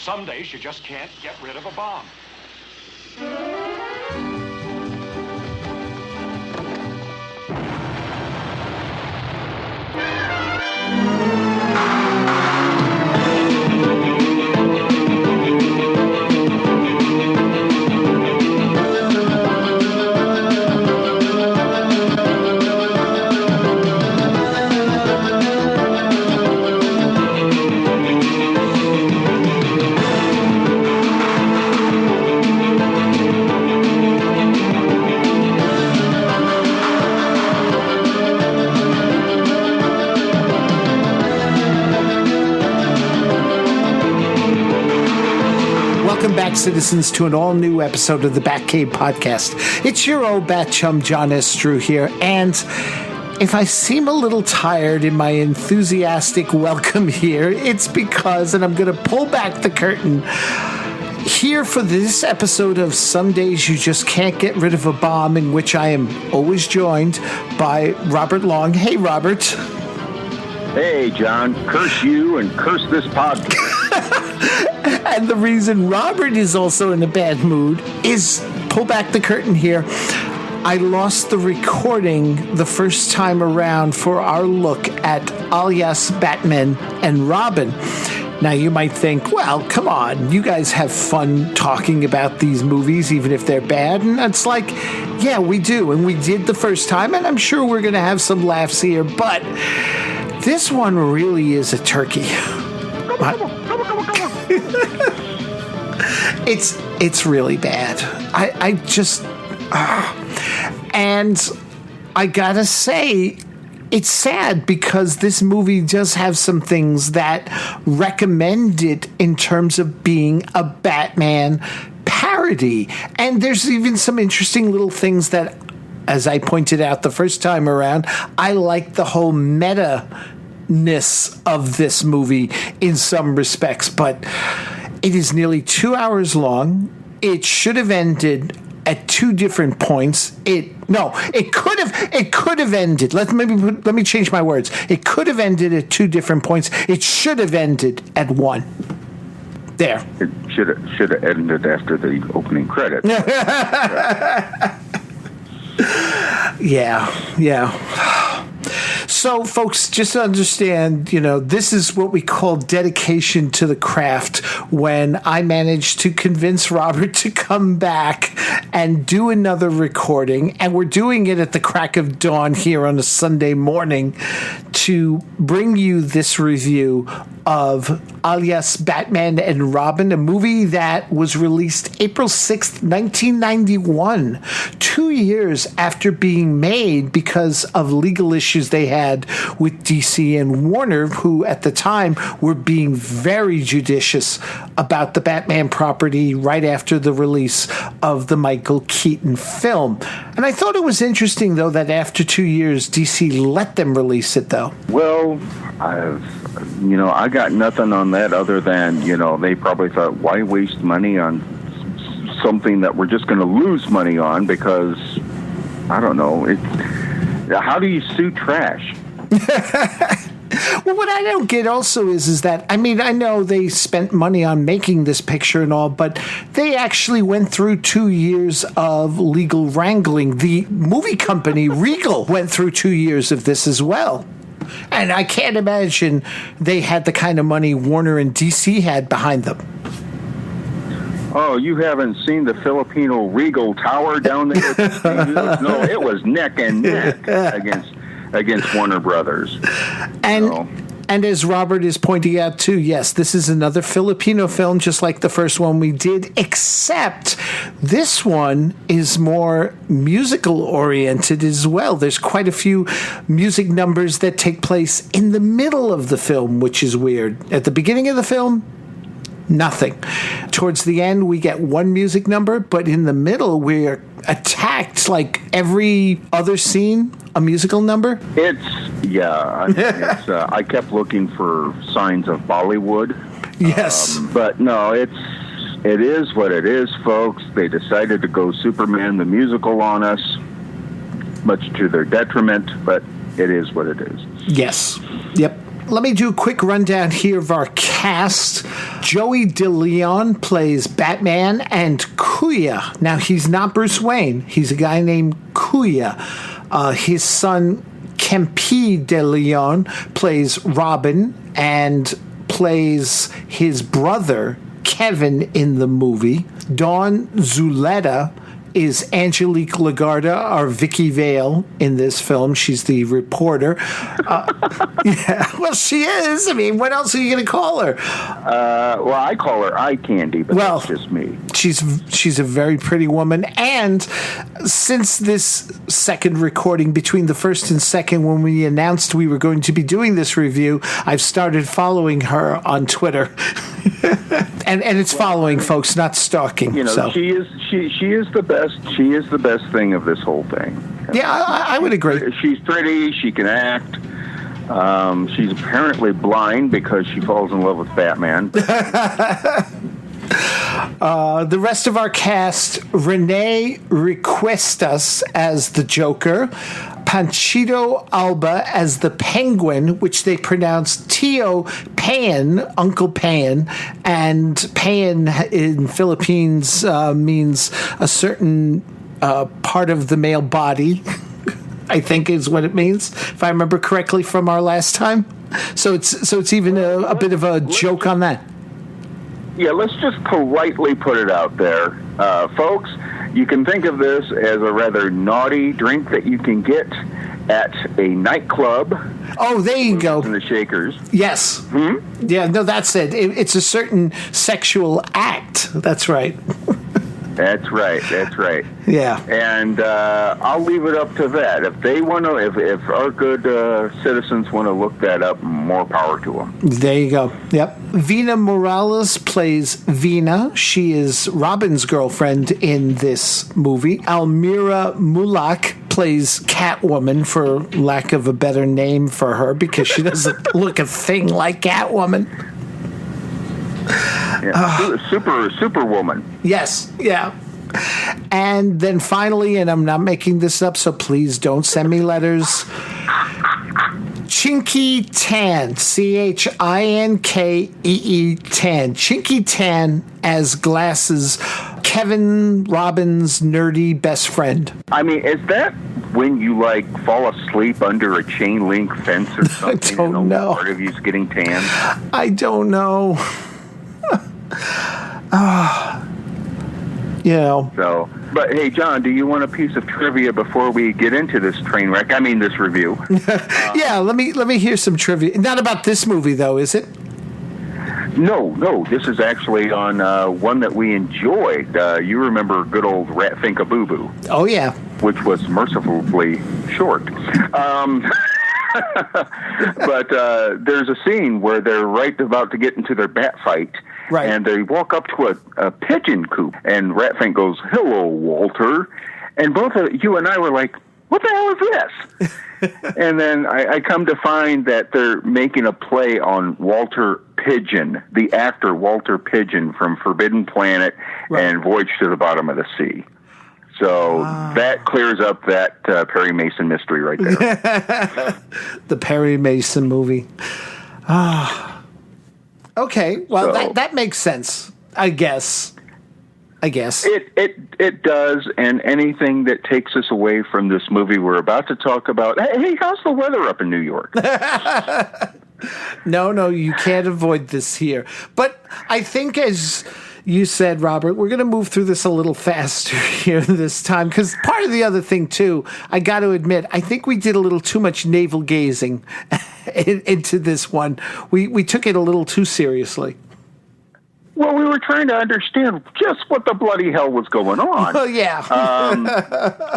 Some days you just can't get rid of a bomb. Welcome back, citizens, to an all-new episode of the Batcave podcast. It's your old bat chum, John S. Drew here, and if I seem a little tired in my enthusiastic welcome here, it's because, and I'm going to pull back the curtain, here for this episode of Some Days You Just Can't Get Rid of a Bomb, in which I am always joined by Robert Long. Hey, Robert. Hey, John. Curse you and curse this podcast. And the reason Robert is also in a bad mood is, pull back the curtain here, I lost the recording the first time around for our look at Alyas, Batman, and Robin. Now you might think, well, come on, you guys have fun talking about these movies even if they're bad. And it's like, yeah, we do. And we did the first time, and I'm sure we're going to have some laughs here. But this one really is a turkey. Come on. It's really bad. I just and I gotta say, it's sad because this movie does have some things that recommend it in terms of being a Batman parody, and there's even some interesting little things that, as I pointed out the first time around, I like the whole meta-ness of this movie in some respects, but it is nearly 2 hours long. It should have ended at two different points. It could have ended. Let me change my words. It could have ended at two different points. It should have ended at one. There. It should have ended after the opening credits. Yeah. So, folks, just to understand, this is what we call dedication to the craft when I managed to convince Robert to come back and do another recording. And we're doing it at the crack of dawn here on a Sunday morning to bring you this review of Alyas, Batman, and Robin, a movie that was released April 6th, 1991, 2 years after being made because of legal issues they had with DC and Warner, who at the time were being very judicious about the Batman property right after the release of the Michael Keaton film. And I thought it was interesting, though, that after 2 years, DC let them release it, though. Well, I got nothing on that other than, they probably thought, why waste money on something that we're just going to lose money on? Because, I don't know, how do you sue trash? Well, what I don't get also is that, I know they spent money on making this picture and all, but they actually went through 2 years of legal wrangling. The movie company, Regal, went through 2 years of this as well. And I can't imagine they had the kind of money Warner and DC had behind them. Oh, you haven't seen the Filipino Regal Tower down there? No, it was neck and neck against Warner Brothers. And as Robert is pointing out too, yes, this is another Filipino film, just like the first one we did, except this one is more musical oriented as well. There's quite a few music numbers that take place in the middle of the film, which is weird. At the beginning of the film, nothing. Towards the end, we get one music number, but in the middle, we're attacked like every other scene, a musical number. I kept looking for signs of Bollywood. Yes. But no, it is what it is, folks. They decided to go Superman the musical on us, much to their detriment, but it is what it is. Yes. Yep. let me do a quick rundown here of our cast. Joey DeLeon plays Batman and Kuya. Now, he's not Bruce Wayne. He's a guy named Kuya. His son, Kempi DeLeon, plays Robin and plays his brother, Kevin, in the movie. Dawn Zuleta is Angelique Lagarde, or Vicky Vale, in this film. She's the reporter. Yeah, well, she is. I mean, what else are you going to call her? Well, I call her Eye Candy, but that's just me. She's a very pretty woman. And since this second recording, between the first and second, when we announced we were going to be doing this review, I've started following her on Twitter. and it's following, folks, not stalking. You know, so. she is the best. She is the best thing of this whole thing. Yeah, I would agree. She's pretty. She can act. She's apparently blind because she falls in love with Batman. The rest of our cast: Renee Requestas as the Joker, Panchito Alba as the Penguin, which they pronounce Tio Pan, Uncle Pan, and Pan in Philippines means a certain part of the male body, I think is what it means, if I remember correctly from our last time. So it's even a bit of a joke on that. Yeah, let's just politely put it out there. Folks, you can think of this as a rather naughty drink that you can get at a nightclub. Oh, there you go. In the Shakers. Yes. Yeah, no, that's it. It's a certain sexual act. That's right. That's right. Yeah. And I'll leave it up to that. If they want to, if our good citizens want to look that up, more power to them. There you go. Yep. Vina Morales plays Vina. She is Robin's girlfriend in this movie. Almira Mulak plays Catwoman, for lack of a better name for her, because she doesn't look a thing like Catwoman. Yeah, Superwoman. Yes, yeah. And then finally, and I'm not making this up, so please don't send me letters, Chinky Tan, Chinkee Tan. Chinky Tan as Glass's Kevin Robin's nerdy best friend. I mean, is that when you, like, fall asleep under a chain link fence or something? I don't know. Part of you's getting tan? I don't know. You know. So, but hey, John, do you want a piece of trivia before we get into this train wreck? I mean, this review. Yeah, let me hear some trivia. Not about this movie, though, is it? No. This is actually on one that we enjoyed. You remember good old Rat Finka Boo Boo? Oh yeah. Which was mercifully short. But there's a scene where they're right about to get into their bat fight. Right. And they walk up to a pigeon coop, and Ratfink goes, "Hello, Walter." And both of you and I were like, "What the hell is this?" And then I come to find that they're making a play on Walter Pigeon, the actor Walter Pigeon from Forbidden Planet and Voyage to the Bottom of the Sea. So that clears up that Perry Mason mystery right there. The Perry Mason movie. Okay, well, so, that makes sense, I guess. It does, and anything that takes us away from this movie we're about to talk about. Hey, how's the weather up in New York? No, you can't avoid this here. But I think, as you said, Robert, we're going to move through this a little faster here this time, because part of the other thing, too, I got to admit, I think we did a little too much navel gazing into this one. We took it a little too seriously. Well, we were trying to understand just what the bloody hell was going on. Oh, yeah.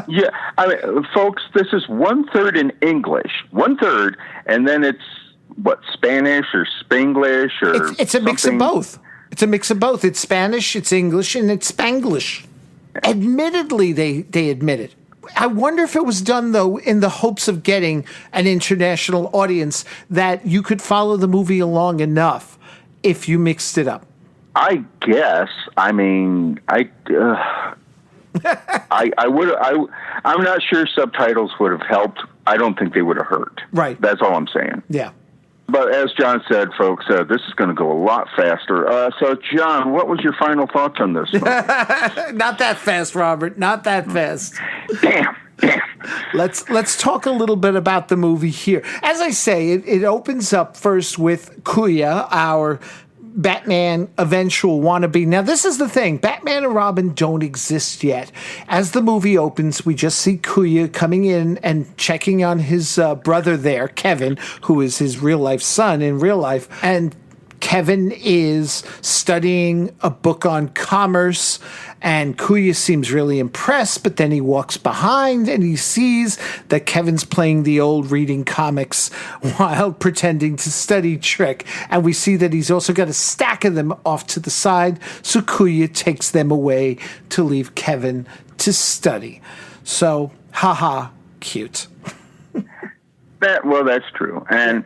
Yeah, I mean, folks, this is 1/3 in English, 1/3, and then it's, Spanish or Spanglish or It's a mix of both. It's a mix of both. It's Spanish, it's English, and it's Spanglish. Admittedly, they admit it. I wonder if it was done, though, in the hopes of getting an international audience that you could follow the movie along enough if you mixed it up. I guess. I mean, I would. I'm not sure subtitles would have helped. I don't think they would have hurt. Right. That's all I'm saying. Yeah. But as John said, folks, this is going to go a lot faster. So, John, what was your final thoughts on this? Not that fast, Robert. Not that fast. Damn. Let's talk a little bit about the movie here. As I say, it opens up first with Kuya, our Batman eventual wannabe. Now, this is the thing. Batman and Robin don't exist yet. As the movie opens, we just see Kuya coming in and checking on his brother there, Kevin, who is his real-life son in real life. And Kevin is studying a book on commerce, and Kuya seems really impressed, but then he walks behind and he sees that Kevin's playing the old reading comics while pretending to study trick. And we see that he's also got a stack of them off to the side, so Kuya takes them away to leave Kevin to study. So, haha, cute. That's true. And,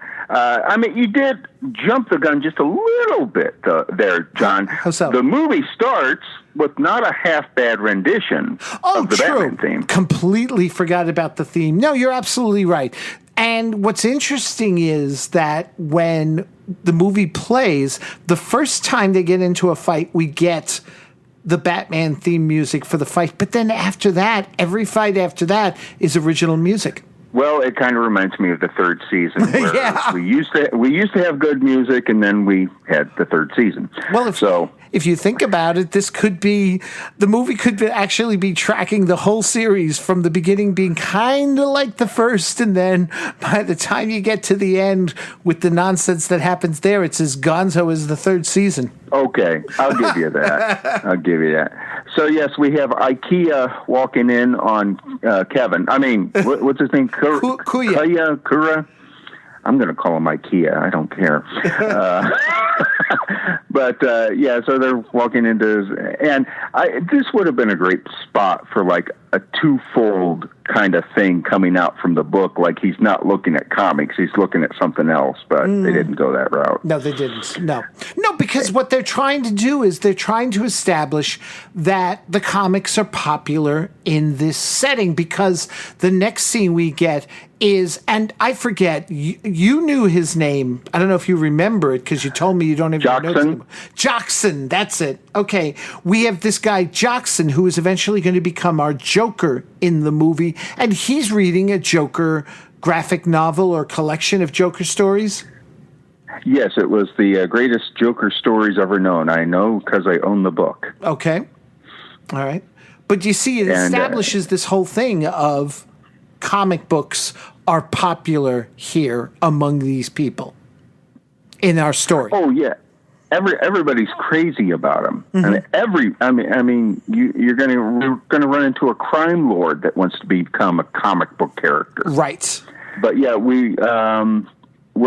you did jump the gun just a little bit there, John. How so? The movie starts with not a half-bad rendition of the Batman theme. Completely forgot about the theme. No, you're absolutely right. And what's interesting is that when the movie plays, the first time they get into a fight, we get the Batman theme music for the fight. But then after that, every fight after that is original music. Well, it kind of reminds me of the third season, where Yeah. we used to have good music, and then we had the third season. Well, if you think about it, the movie could actually be tracking the whole series from the beginning, being kind of like the first, and then by the time you get to the end with the nonsense that happens there, it's as gonzo as the third season. Okay, I'll give you that. So, yes, we have IKEA walking in on Kevin. I mean, what's his name? Kura? I'm going to call him IKEA. I don't care. But, so they're walking into and this would have been a great spot for, like, a twofold kind of thing coming out from the book. Like, he's not looking at comics. He's looking at something else, but they didn't go that route. No, they didn't. No, because what they're trying to do is they're trying to establish that the comics are popular in this setting, because the next scene we get is, and I forget, you knew his name. I don't know if you remember it because you told me you don't even know his name. Joxon, that's it. Okay, we have this guy, Joxon, who is eventually going to become our Joker in the movie, and he's reading a Joker graphic novel or collection of Joker stories. Yes, it was the greatest Joker stories ever known. I know because I own the book. Okay. All right. But you see, it establishes this whole thing of comic books are popular here among these people in our story. Oh, yeah. Everybody's crazy about him. Mm-hmm. And you're going to run into a crime lord that wants to become a comic book character. Right. But yeah, we're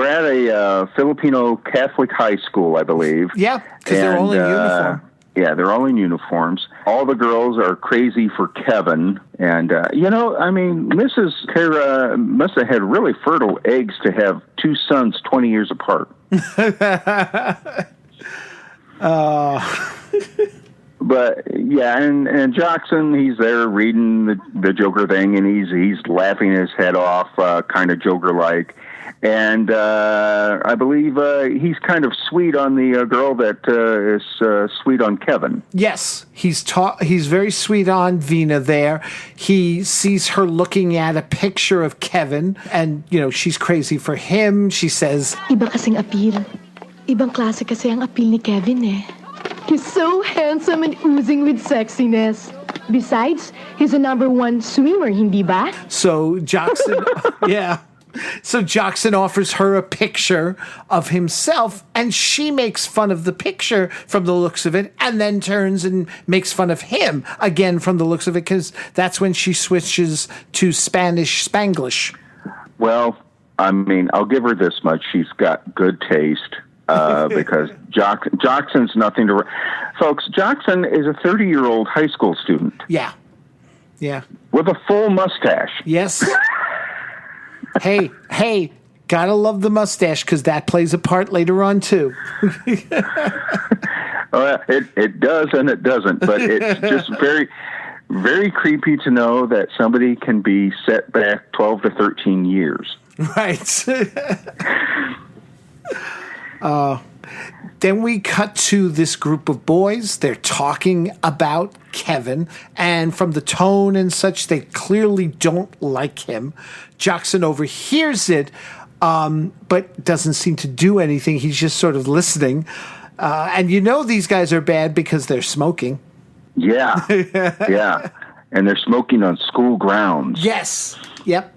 at a Filipino Catholic high school, I believe. Yeah, because they're all in uniform. Yeah, they're all in uniforms. All the girls are crazy for Kevin. And, Mrs. Kara must have had really fertile eggs to have two sons 20 years apart. But yeah, and Jackson, he's there reading the Joker thing, and he's laughing his head off, kind of Joker-like. And I believe he's kind of sweet on the girl that is sweet on Kevin. Yes, he's very sweet on Vina there. He sees her looking at a picture of Kevin, and she's crazy for him. She says, "Iba kasing appeal. Ibang klase kasi ang appeal ni Kevin eh. He's so handsome and oozing with sexiness. Besides, he's a #1 swimmer, hindi ba?" So Jackson, yeah. So Jackson offers her a picture of himself, and she makes fun of the picture from the looks of it, and then turns and makes fun of him again from the looks of it, because that's when she switches to Spanish Spanglish. Well, I'll give her this much. She's got good taste. Because Jackson's nothing to... Folks, Jackson is a 30-year-old high school student. Yeah. With a full mustache. Yes. Hey, gotta love the mustache, because that plays a part later on, too. It does and it doesn't, but it's just very, very creepy to know that somebody can be set back 12 to 13 years. Right. Then we cut to this group of boys. They're talking about Kevin, and from the tone and such, they clearly don't like him. Jackson overhears it, but doesn't seem to do anything. He's just sort of listening. And these guys are bad because they're smoking. Yeah, yeah. And they're smoking on school grounds. Yes. Yep.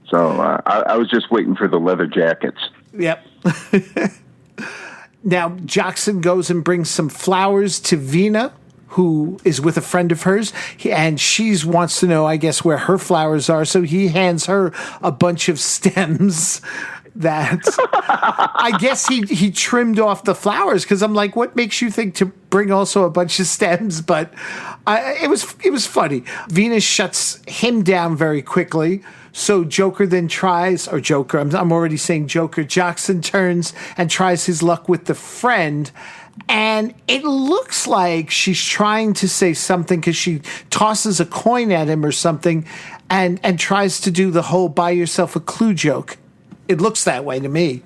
So I was just waiting for the leather jackets. Yep. Now, Jackson goes and brings some flowers to Vina, who is with a friend of hers, and she wants to know, I guess, where her flowers are. So he hands her a bunch of stems that I guess he trimmed off the flowers, because I'm like, what makes you think to bring also a bunch of stems? But it was funny. Venus shuts him down very quickly. So Joker then tries, or Joker, I'm already saying Joker, Jackson turns and tries his luck with the friend. And it looks like she's trying to say something, because she tosses a coin at him or something and tries to do the whole buy yourself a clue joke. It looks that way to me.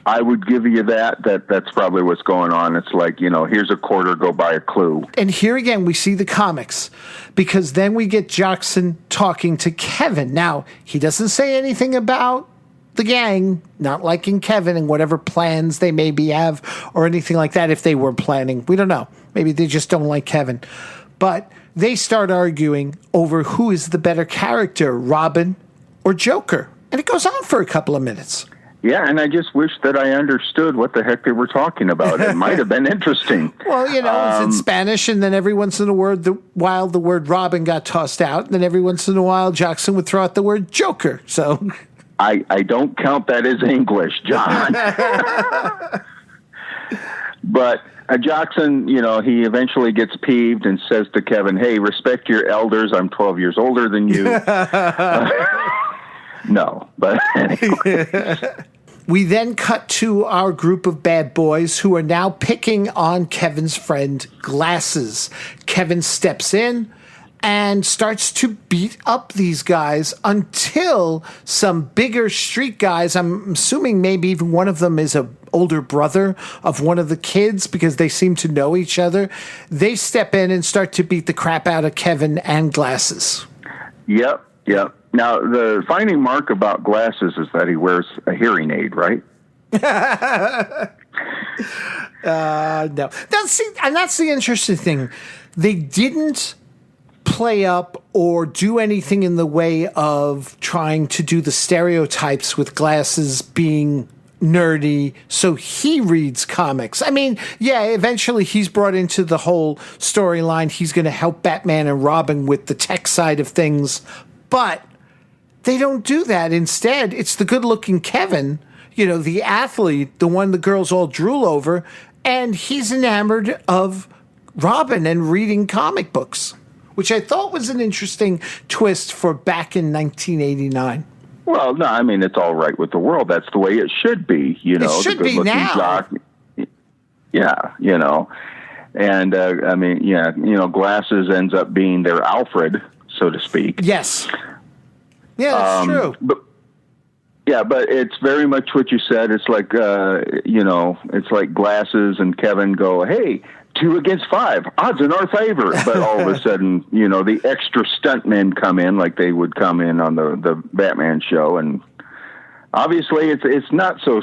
I would give you that's probably what's going on. It's like, here's a quarter, go buy a clue. And here again, we see the comics, because then we get Jackson talking to Kevin. Now, he doesn't say anything about the gang not liking Kevin and whatever plans they maybe have or anything like that, if they were planning. We don't know. Maybe they just don't like Kevin. But they start arguing over who is the better character, Robin or Joker. And it goes on for a couple of minutes. Yeah, and I just wish that I understood what the heck they were talking about. It might have been interesting. Well, it's in Spanish, and then every once in a while the word Robin got tossed out, and then every once in a while Jackson would throw out the word Joker. So I don't count that as English, John. But Jackson, he eventually gets peeved and says to Kevin, hey, respect your elders. I'm 12 years older than you. No, but anyway. We then cut to our group of bad boys who are now picking on Kevin's friend, Glasses. Kevin steps in and starts to beat up these guys until some bigger street guys, I'm assuming maybe even one of them is an older brother of one of the kids, because they seem to know each other. They step in and start to beat the crap out of Kevin and Glasses. Yep. Now, the defining mark about Glasses is that he wears a hearing aid, right? No. That's the interesting thing. They didn't play up or do anything in the way of trying to do the stereotypes with Glasses being nerdy, so he reads comics. I mean, yeah, eventually he's brought into the whole storyline. He's going to help Batman and Robin with the tech side of things, but they don't do that. Instead, it's the good-looking Kevin, the athlete, the one the girls all drool over, and he's enamored of Robin and reading comic books, which I thought was an interesting twist for back in 1989. Well, no, I mean, it's all right with the world. That's the way it should be, It should be now. Jock. Yeah, And, Glasses ends up being their Alfred, so to speak. Yes. Yeah, that's true. But it's very much what you said. It's like, it's like Glasses and Kevin go, hey, 2 against 5, odds in our favor. But all of a sudden, the extra stuntmen come in like they would come in on the Batman show, and obviously it's not so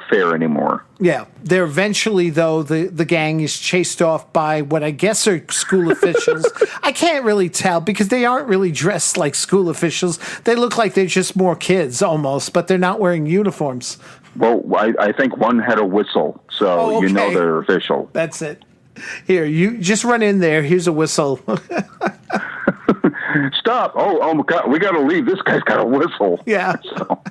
fair anymore. Yeah, they're eventually, though, the gang is chased off by what I guess are school officials. I can't really tell because they aren't really dressed like school officials. They look like they're just more kids almost, but they're not wearing uniforms. Well, I think one had a whistle, so okay. They're official. That's it. Here, you just run in there. Here's a whistle. Stop. Oh my God, we got to leave. This guy's got a whistle. Yeah. So.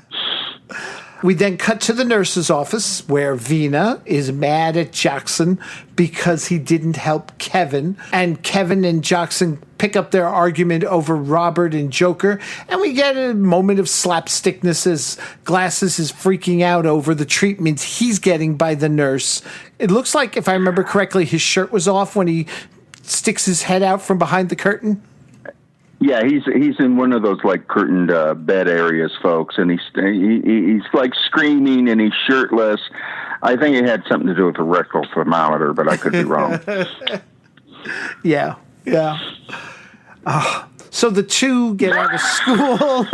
We then cut to the nurse's office where Vina is mad at Jackson because he didn't help Kevin. And Kevin and Jackson pick up their argument over Robert and Joker. And we get a moment of slapstickness as Glasses is freaking out over the treatment he's getting by the nurse. It looks like, if I remember correctly, his shirt was off when he sticks his head out from behind the curtain. Yeah, he's in one of those like curtained bed areas, folks, and he's like screaming and he's shirtless. I think it had something to do with the rectal thermometer, but I could be wrong. Yeah. So the two get out of school.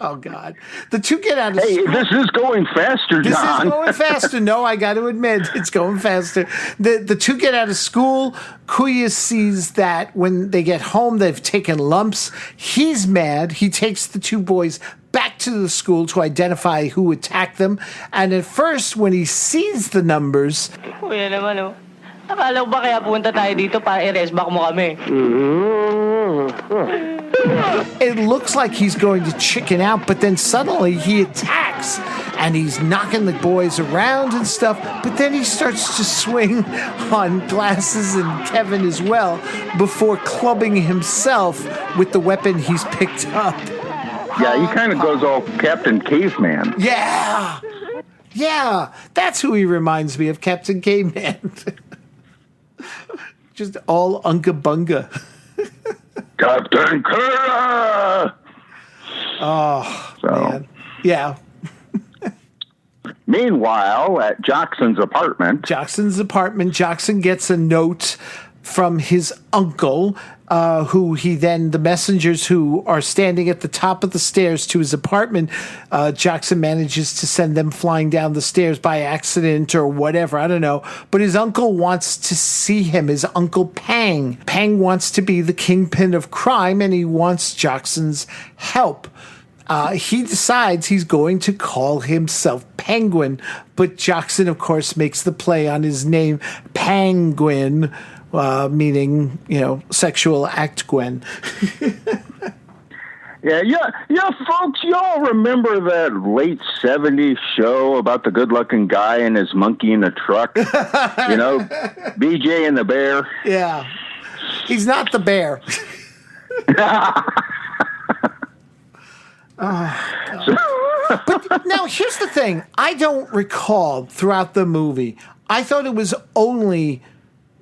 Oh, God. The two get out of school. Hey, this is going faster, John. This is going faster. No, I got to admit, it's going faster. The two get out of school. Kuya sees that when they get home, they've taken lumps. He's mad. He takes the two boys back to the school to identify who attacked them. And at first, when he sees the numbers... Kuya naman, oh. Akala ko ba kaya punta tayo dito para i-resback mo kami? It looks like he's going to chicken out, but then suddenly he attacks and he's knocking the boys around and stuff, but then he starts to swing on Glasses and Kevin as well before clubbing himself with the weapon he's picked up. Yeah, he kind of goes all Captain Caveman. Yeah, that's who he reminds me of, Captain Caveman. Just all unga bunga. Captain Kura! Oh, so, man. Yeah. Meanwhile, at Jackson's apartment, Jackson gets a note from his uncle, the messengers who are standing at the top of the stairs to his apartment, Jackson manages to send them flying down the stairs by accident or whatever, I don't know. But his uncle wants to see him, his Uncle Pang. Pang wants to be the kingpin of crime, and he wants Jackson's help. He decides he's going to call himself Penguin, but Jackson, of course, makes the play on his name, Penguin, meaning, sexual act Gwen. Yeah, folks, y'all remember that late 70s show about the good-looking guy and his monkey in the truck? BJ and the bear? Yeah. He's not the bear. But now, here's the thing. I don't recall throughout the movie. I thought it was only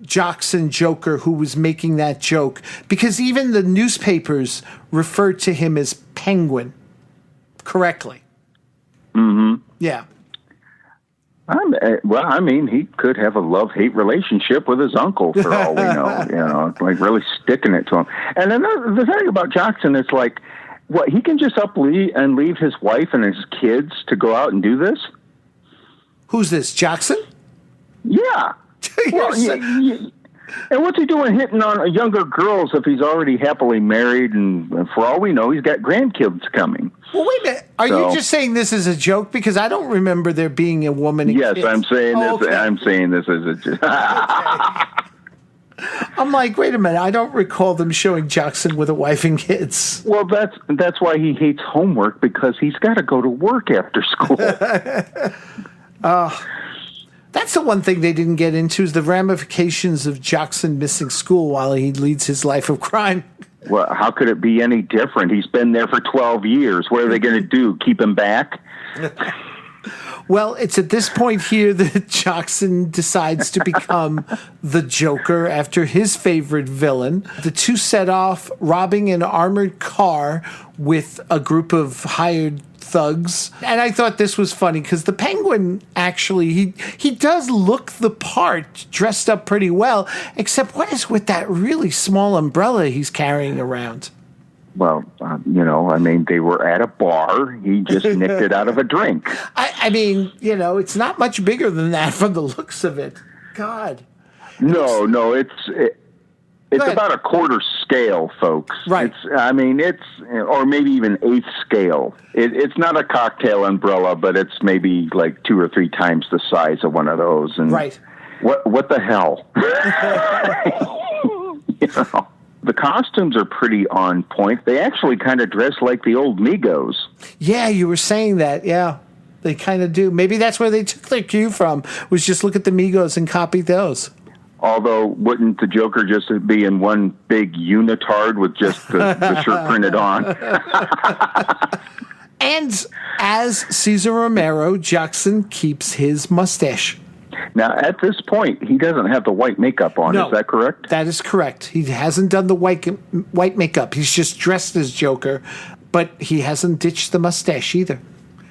Jackson Joker who was making that joke, because even the newspapers referred to him as Penguin correctly. Mm-hmm. Yeah. He could have a love-hate relationship with his uncle for all we know, like really sticking it to him. And the thing about Jackson is like, he can just leave his wife and his kids to go out and do this? Who's this, Jackson? Yeah. And what's he doing hitting on younger girls if he's already happily married, and for all we know, he's got grandkids coming? Well, wait a minute. Are you just saying this is a joke? Because I don't remember there being a woman and Yes, kids. I'm saying this. Okay. I'm saying this as a joke. I'm like, wait a minute. I don't recall them showing Jackson with a wife and kids. Well, that's why he hates homework, because he's got to go to work after school. That's the one thing they didn't get into, is the ramifications of Jackson missing school while he leads his life of crime. Well, how could it be any different? He's been there for 12 years. What are they going to do? Keep him back? Well, it's at this point here that Jackson decides to become the Joker after his favorite villain. The two set off robbing an armored car with a group of hired thugs. And I thought this was funny because the Penguin, actually, he does look the part, dressed up pretty well, except what is with that really small umbrella he's carrying around? Well, they were at a bar. He just nicked it out of a drink. I mean, it's not much bigger than that from the looks of it. God. No, it's about a quarter scale, folks. Right. It's or maybe even eighth scale. It's not a cocktail umbrella, but it's maybe like 2 or 3 times the size of one of those. And right. What the hell? The costumes are pretty on point. They actually kind of dress like the old Megos. Yeah, you were saying that. Yeah, they kind of do. Maybe that's where they took their cue from, was just look at the Megos and copy those. Although, wouldn't the Joker just be in one big unitard with just the shirt printed on? And as Cesar Romero, Jackson keeps his mustache. Now, at this point, he doesn't have the white makeup on. No, is that correct? That is correct. He hasn't done the white makeup. He's just dressed as Joker, but he hasn't ditched the mustache either.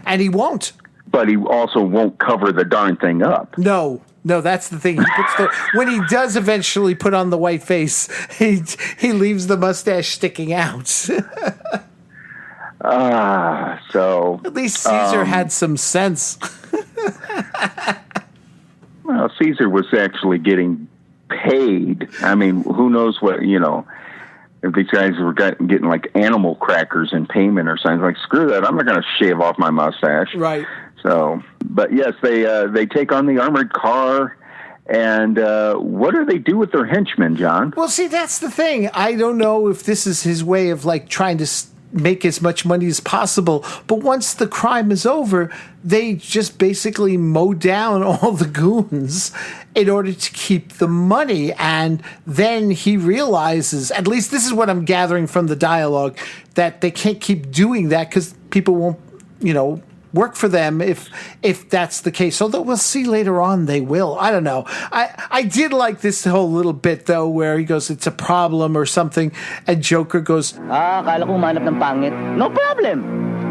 And he won't. But he also won't cover the darn thing up. No, that's the thing. When he does eventually put on the white face, he leaves the mustache sticking out. So at least Caesar had some sense. Well, Caesar was actually getting paid. I mean, who knows what, if these guys were getting like animal crackers in payment or something. Like, screw that, I'm not going to shave off my mustache. Right. So, but yes, they take on the armored car. And what do they do with their henchmen, John? Well, see, that's the thing. I don't know if this is his way of like trying to make as much money as possible. But once the crime is over, they just basically mow down all the goons in order to keep the money. And then he realizes, at least this is what I'm gathering from the dialogue, that they can't keep doing that because people won't, work for them if that's the case. Although we'll see later on they will. I don't know. I did like this whole little bit, though, where he goes, it's a problem or something, and Joker goes, akala ko manap ng pangit. No problem.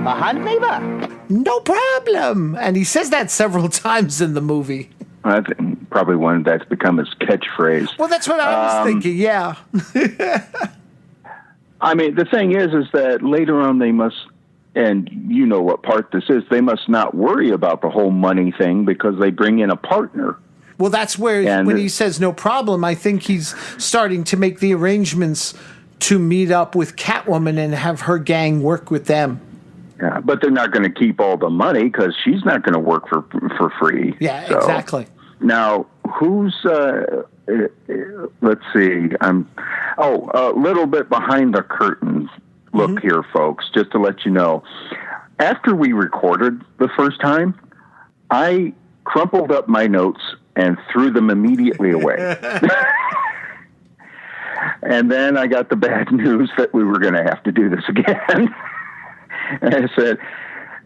Hahanap na iba. No problem. And he says that several times in the movie. I think probably one that's become his catchphrase. Well, that's what I was thinking, yeah. I mean, the thing is that later on they must, and you know what part this is, they must not worry about the whole money thing because they bring in a partner. Well, that's where, when he says no problem, I think he's starting to make the arrangements to meet up with Catwoman and have her gang work with them. Yeah, but they're not going to keep all the money because she's not going to work for free. Yeah, so, exactly. Now, who's, let's see, a little bit behind the curtains. Look here, folks, just to let you know. After we recorded the first time, I crumpled up my notes and threw them immediately away. And then I got the bad news that we were going to have to do this again. And I said,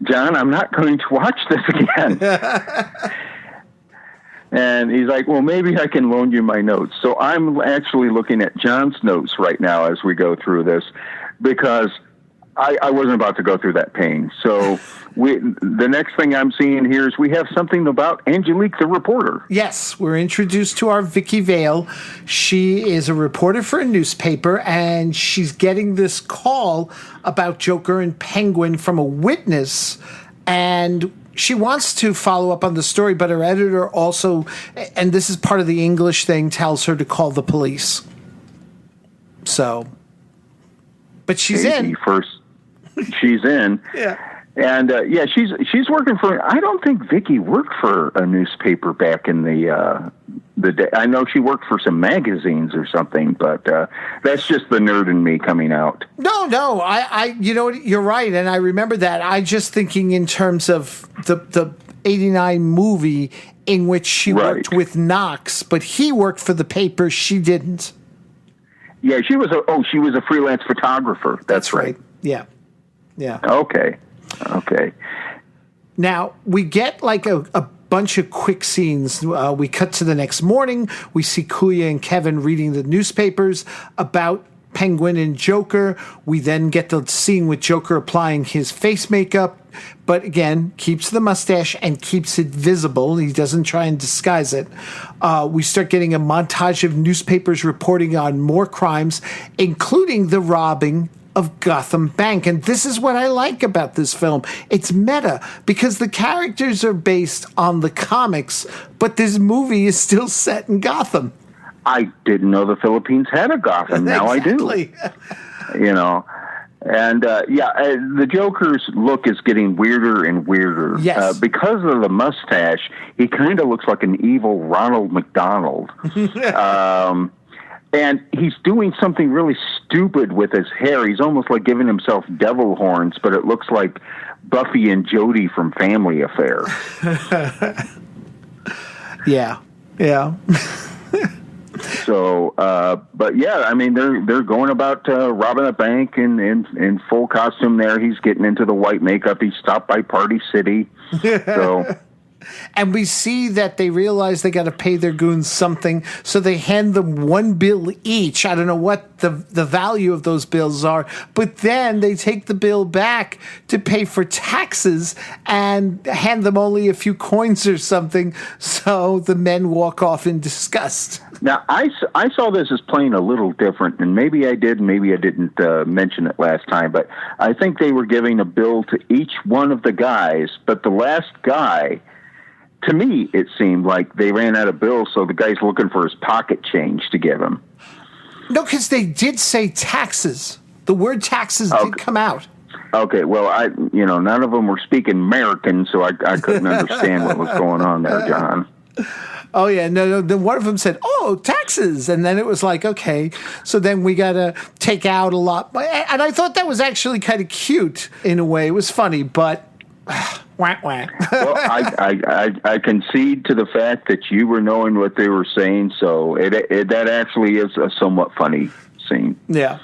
John, I'm not going to watch this again. And he's like, well, maybe I can loan you my notes. So I'm actually looking at John's notes right now as we go through this, because I wasn't about to go through that pain. So the next thing I'm seeing here is we have something about Angelique the reporter. Yes, we're introduced to our Vicky Vale. She is a reporter for a newspaper, and she's getting this call about Joker and Penguin from a witness, and she wants to follow up on the story, but her editor also, and this is part of the English thing, tells her to call the police. So, but she's in. She's in. Yeah. And, she's working for, I don't think Vicky worked for a newspaper back in the day. I know she worked for some magazines or something, but that's just the nerd in me coming out. No, I you know what, you're right, and I remember that. I just thinking in terms of the 89 movie in which she worked with Knox, but he worked for the paper, she didn't. Yeah, she was a freelance photographer. That's right. Yeah. Okay. Now, we get like a bunch of quick scenes. We cut to the next morning. We see Kuya and Kevin reading the newspapers about Penguin and Joker. We then get the scene with Joker applying his face makeup, but again, keeps the mustache and keeps it visible. He doesn't try and disguise it. We start getting a montage of newspapers reporting on more crimes, including the robbing of Gotham Bank. And this is what I like about this film. It's meta because the characters are based on the comics, but this movie is still set in Gotham. I didn't know the Philippines had a Gotham. Now Exactly. I do. And the Joker's look is getting weirder and weirder. Yes. Because of the mustache, he kind of looks like an evil Ronald McDonald. And he's doing something really stupid with his hair. He's almost like giving himself devil horns, but it looks like Buffy and Jody from Family Affair. Yeah. So, but yeah, I mean, they're going about robbing a bank in full costume there. He's getting into the white makeup. He stopped by Party City. So, And we see that they realize they got to pay their goons something, so they hand them one bill each. I don't know what the value of those bills are, but then they take the bill back to pay for taxes and hand them only a few coins or something, so the men walk off in disgust. Now, I saw this as playing a little different, and maybe I did, maybe I didn't mention it last time, but I think they were giving a bill to each one of the guys, but the last guy, to me, it seemed like they ran out of bills, so the guy's looking for his pocket change to give him. No, because they did say taxes. The word taxes did come out. Okay, well, none of them were speaking American, so I couldn't understand what was going on there, John. Oh, yeah, no, then one of them said, oh, taxes, and then it was like, okay, so then we got to take out a lot. And I thought that was actually kind of cute in a way. It was funny, but... wah, wah. Well, I concede to the fact that you were knowing what they were saying, so that actually is a somewhat funny scene. Yeah.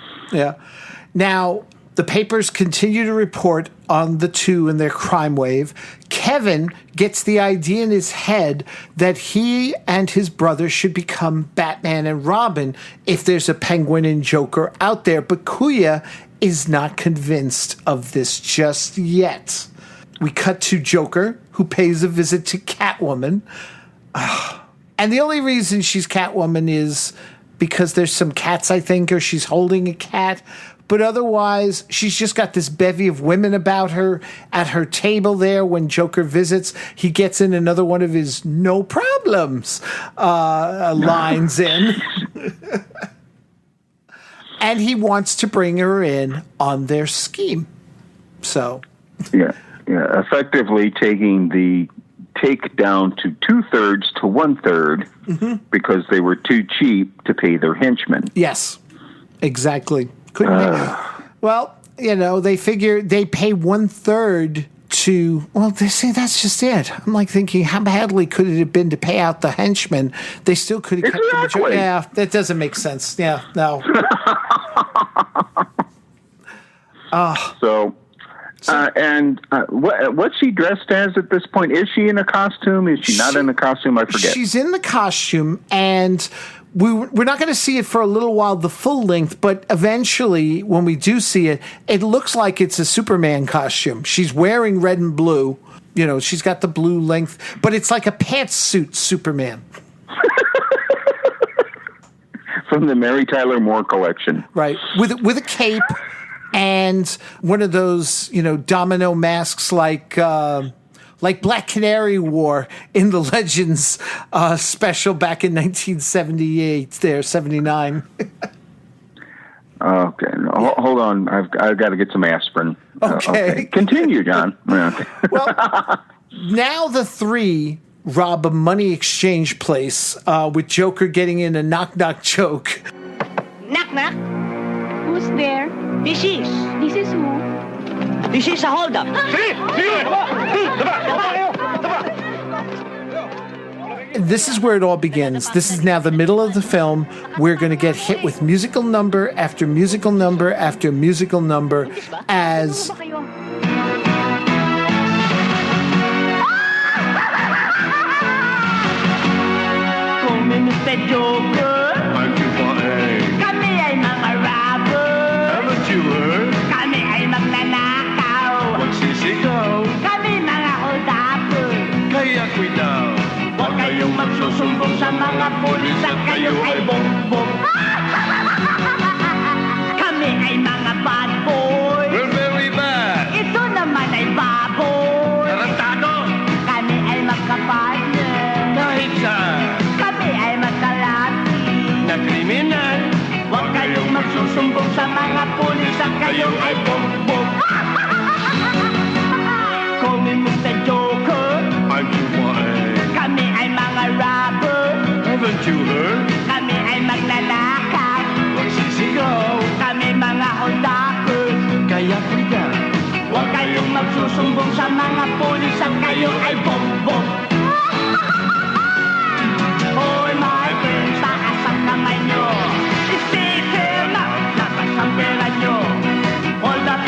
Now, the papers continue to report on the two and their crime wave. Kevin gets the idea in his head that he and his brother should become Batman and Robin if there's a Penguin and Joker out there, but Kuya is not convinced of this just yet. We cut to Joker, who pays a visit to Catwoman. And the only reason she's Catwoman is because there's some cats, I think, or she's holding a cat. But otherwise, she's just got this bevy of women about her at her table there when Joker visits. He gets in another one of his no problems lines in. And he wants to bring her in on their scheme. So... Yeah, effectively taking the takedown to 2/3 to 1/3 because they were too cheap to pay their henchmen. Yes, exactly. Well, they figure they pay 1/3 to, well, they say that's just it. I'm like thinking, how badly could it have been to pay out the henchmen? They still could have kept the majority. Yeah, that doesn't make sense. Yeah, no. What's she dressed as at this point? Is she in a costume? Is she not in a costume? I forget. She's in the costume, and we're not going to see it for a little while, the full length, but eventually, when we do see it, it looks like it's a Superman costume. She's wearing red and blue. She's got the blue length, but it's like a pantsuit Superman. From the Mary Tyler Moore collection. Right. With a cape. And one of those, domino masks like Black Canary wore in the Legends special back in 1978, 79. Okay. No, hold on. I've got to get some aspirin. Okay. Continue, John. Well, now the three rob a money exchange place with Joker getting in a knock-knock joke. Knock-knock? Who's there? This is who? This is a hold-up. This is where it all begins. This is now the middle of the film. We're going to get hit with musical number after musical number after musical number as... Mr. Joker, I'm too fine. kami ay mga robber. Haven't you heard? Kami ay magnanakaw. Magsisigaw, Kami mga hold-upper. kaya kwitaw. Huwag kayong magsusumbong sa mga pulis at kayo ay bongbong. Kami ay mga bad boy. We're very bad. Ito naman ay baboy. Tarantado, Kami ay magkapartner. kahit saan. Kami ay magkalati. Na kriminal, Huwag kayong magsusumbong sa mga pulis at kayo ay bongbong. Call me Mr. Joker. I'm too fine. Kami ay mga robber. Haven't you heard? Kami ay magnanakaw. Magsisigaw, Kami mga hold-upper. kaya kwitaw. Huwag kayong magsusumbong sa mga pulis at kayo ay bongbong. Hoy my friends, taas ang kamay nyo. Stay firm na, lakas ang pera nyo. Hold up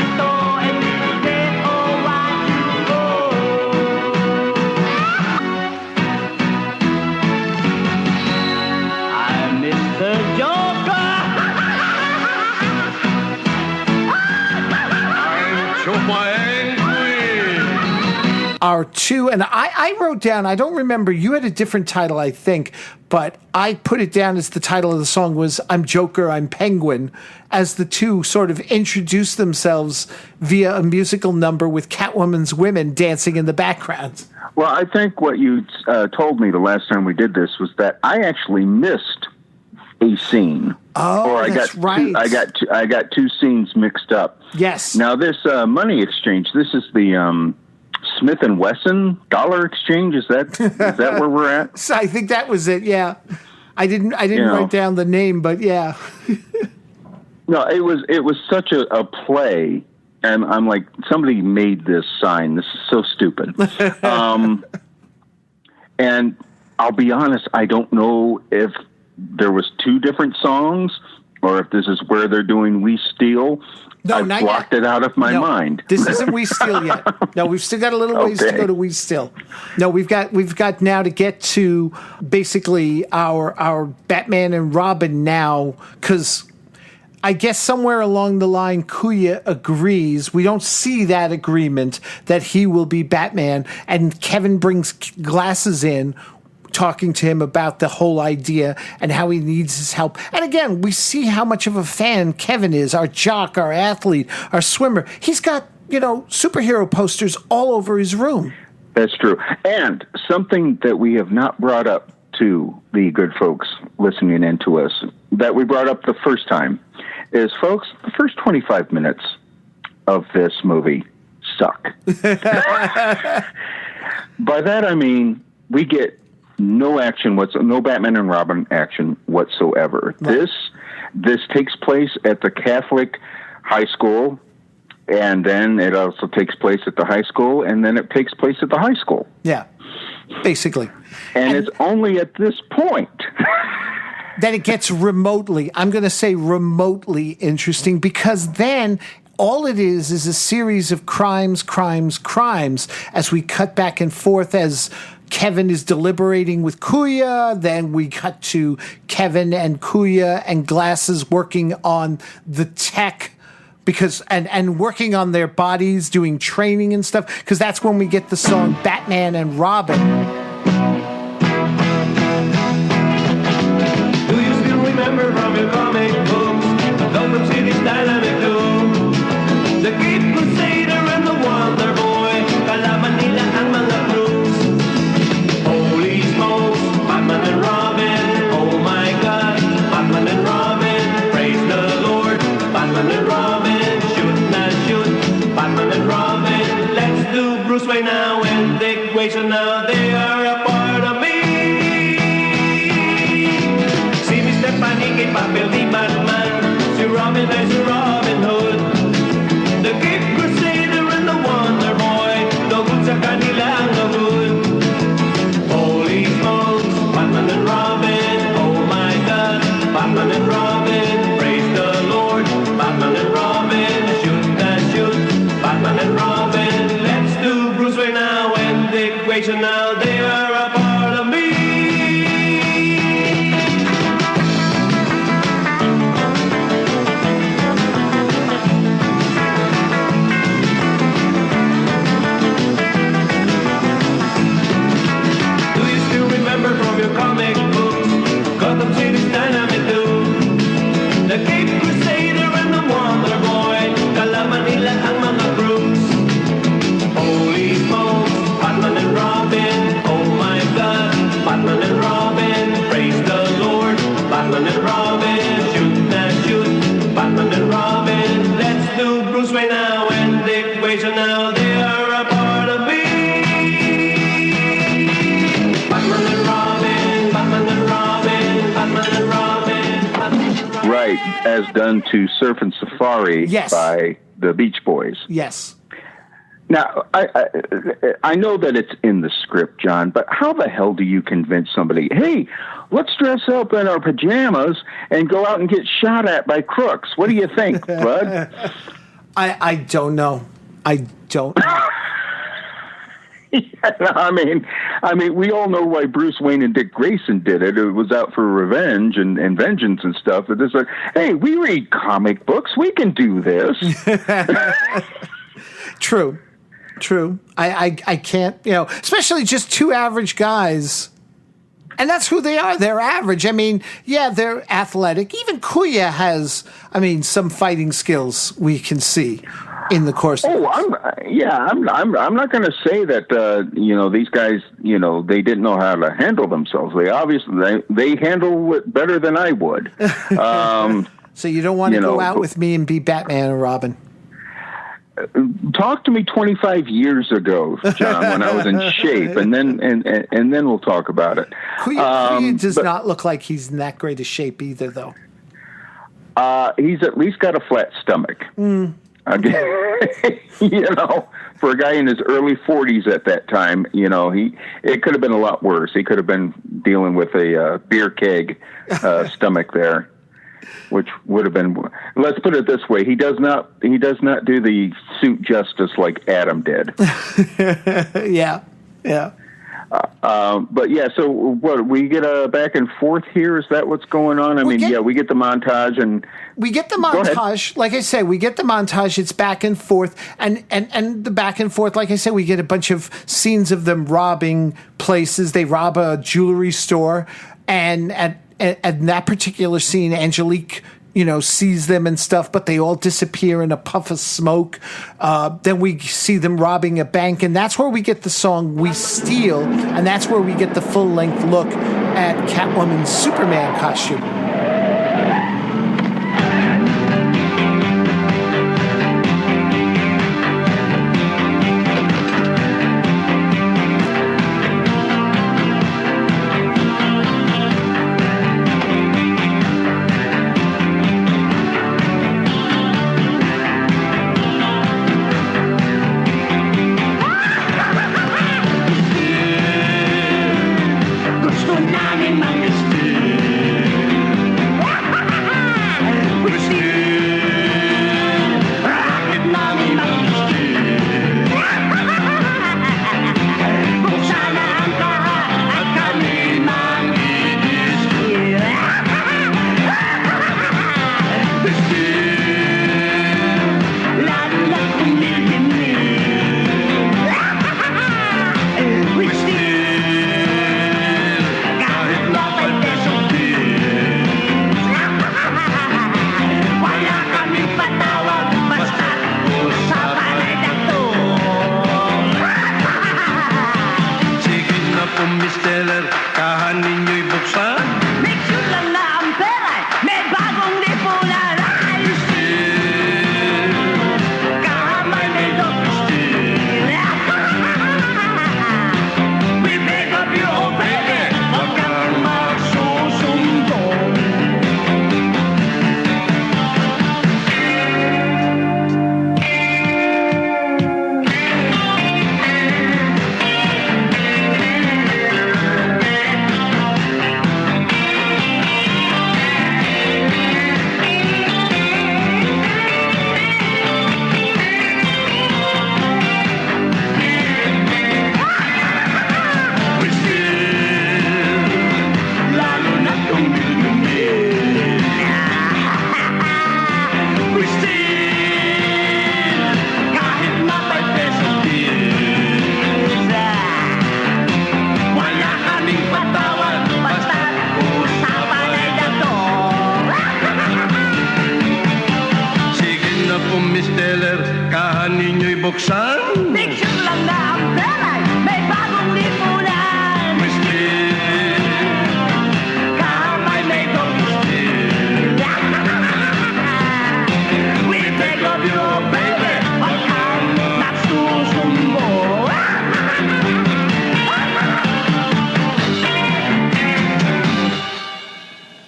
our two, and I wrote down, I don't remember, you had a different title, I think, but I put it down as the title of the song was I'm Joker, I'm Penguin, as the two sort of introduced themselves via a musical number with Catwoman's women dancing in the background. Well, I think what you told me the last time we did this was that I actually missed a scene. Oh, that's right. I got two scenes mixed up. Yes. Now, this money exchange, this is the Smith & Wesson dollar exchange. Is that where we're at? So I think that was it, yeah. I didn't write down the name, but yeah. No, it was such a play, and I'm like, somebody made this sign. This is so stupid. And I'll be honest, I don't know if there was two different songs or if this is where they're doing We Steal. No, I blocked it out of my mind. This isn't We Steal yet. No, we've still got a little ways to go to We Steal. No, we've got now to get to basically our Batman and Robin now, because I guess somewhere along the line, Kuya agrees. We don't see that agreement that he will be Batman, and Kevin brings glasses in, talking to him about the whole idea and how he needs his help. And again, we see how much of a fan Kevin is, our jock, our athlete, our swimmer. He's got, superhero posters all over his room. That's true. And something that we have not brought up to the good folks listening in to us, that we brought up the first time, is, folks, the first 25 minutes of this movie suck. By that I mean we get no action no Batman and Robin action whatsoever. Right. This takes place at the Catholic high school, and then it also takes place at the high school, and then it takes place at the high school. Yeah, basically. And it's only at this point that it gets remotely interesting, because then all it is a series of crimes as we cut back and forth as Kevin is deliberating with Kuya. Then we cut to Kevin and Kuya and Glasses working on the tech and working on their bodies, doing training and stuff, because that's when we get the song Batman and Robin. Do you still remember from your comic books Gotham City's dynamic duo? The Cape Crusader and the Wonder Boy, kalaban nila ang mga crews. Holy smokes, Batman and Robin, oh my God, Batman and Robin, praise the Lord, Batman and Robin, shoot na shoot, Batman and Robin, let's do Bruce Wayne now and Dick Grayson now, they are a part of me. Si Mr. Panic ay papel ni Batman, si Robin ay si Robin Hood. The Cape Crusader and the Wonder Boy, doon sa kanila ang nahud. Holy smokes, Batman and Robin, oh my God, Batman and Robin, praise the Lord, Batman and Robin, shoot that shoot, Batman and Robin, let's do Bruce Wayne now and Dick Grayson now, they are a part of me. From your comic books, Gotham City's dynamic duo. The Cape Crusader and the Wonder Boy, kalaban nila ang mga crews. Holy smokes, Batman and Robin, oh my God, Batman and Robin, praise the Lord, Batman and Robin, shoot that shoot, Batman and Robin, let's do Bruce Wayne now and Dick Grayson now, they are a part of me. Right, as done to Surf and Safari by the Beach Boys. Yes. Now, I know that it's in the script, John, but how the hell do you convince somebody, hey, let's dress up in our pajamas and go out and get shot at by crooks? What do you think, bud? I don't know. I don't know. I mean, we all know why Bruce Wayne and Dick Grayson did it. It was out for revenge and vengeance and stuff. But it's like, hey, we read comic books. We can do this. True. True. I can't, especially just two average guys. And that's who they are. They're average. I mean, yeah, they're athletic. Even Kuya has, some fighting skills we can see in the course. Oh, I'm not going to say that these guys, they didn't know how to handle themselves. They obviously they handle it better than I would. So you don't want to go out with me and be Batman and Robin? Talk to me 25 years ago, John, when I was in shape, and then we'll talk about it. Kuya does not look like he's in that great a shape either, though. He's at least got a flat stomach. For a guy in his early 40s at that time, it could have been a lot worse. He could have been dealing with a beer keg stomach there, which would have been. Let's put it this way: he does not do the suit justice like Adam did. Yeah. But yeah, so what, we get a back and forth here? Is that what's going on? We get the montage and we get the montage. Like I said, we get the montage. It's back and forth, and the back and forth. Like I said, we get a bunch of scenes of them robbing places. They rob a jewelry store, and at that particular scene, Angelique, sees them and stuff, but they all disappear in a puff of smoke. Then we see them robbing a bank, and that's where we get the song "We Steal," and that's where we get the full-length look at Catwoman's Superman costume.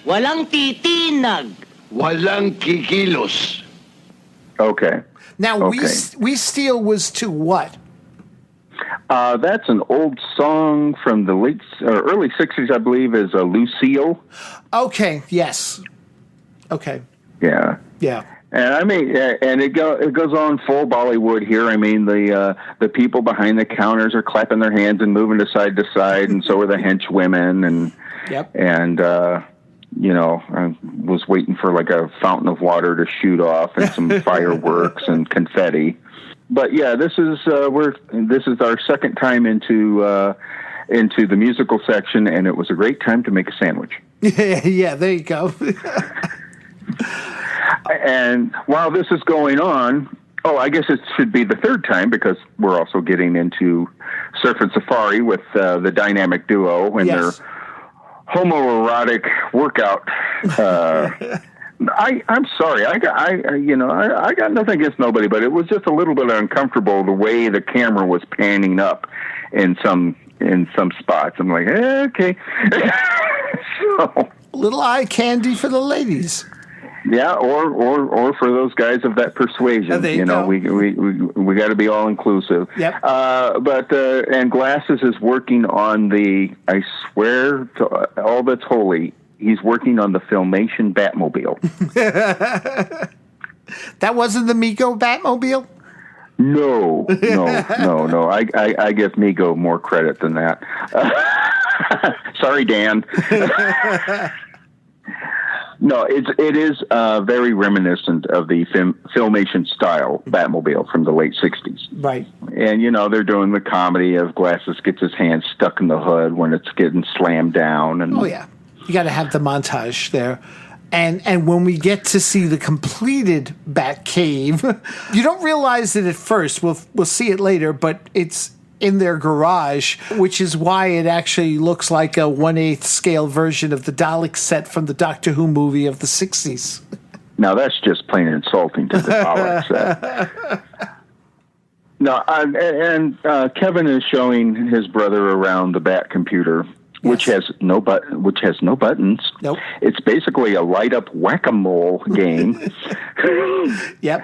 Walang titinag. Walang kikilos. Okay. Now, We Steal was to what? That's an old song from the early 60s, I believe, is Lucille. Okay, yes. Okay. Yeah. And and it goes on full Bollywood here. The people behind the counters are clapping their hands and moving to side, and so are the henchwomen. And yep. And I was waiting for like a fountain of water to shoot off and some fireworks and confetti. But yeah, this is our second time into the musical section, and it was a great time to make a sandwich. Yeah, there you go. And while this is going on, I guess it should be the third time because we're also getting into Surf and Safari with the dynamic duo and their homoerotic workout. I'm sorry. I got nothing against nobody, but it was just a little bit uncomfortable the way the camera was panning up in some spots. I'm like, okay. So, little eye candy for the ladies. Yeah, or for those guys of that persuasion. There you go. We got to be all inclusive. Yep. But Glasses is working on I swear to all that's holy, he's working on the Filmation Batmobile. That wasn't the Mego Batmobile? No. I give Mego more credit than that. Sorry, Dan. No, it is very reminiscent of the Filmation style Batmobile from the late 60s. Right. And, they're doing the comedy of Glasses gets his hand stuck in the hood when it's getting slammed down. And oh, yeah. You got to have the montage there. And when we get to see the completed Batcave, you don't realize it at first. We'll see it later, but it's in their garage, which is why it actually looks like a 1/8 scale version of the Dalek set from the Doctor Who movie of the 60s. Now, that's just plain insulting to the Dalek set. No, and Kevin is showing his brother around the Bat computer, which has no buttons. Nope. It's basically a light up whack-a-mole game. Yep.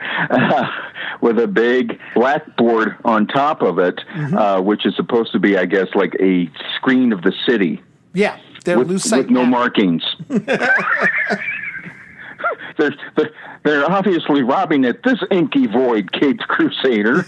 With a big blackboard on top of it, which is supposed to be, I guess, like a screen of the city. Yeah, they're loose with no markings. They're obviously robbing at this inky void, Caped Crusader.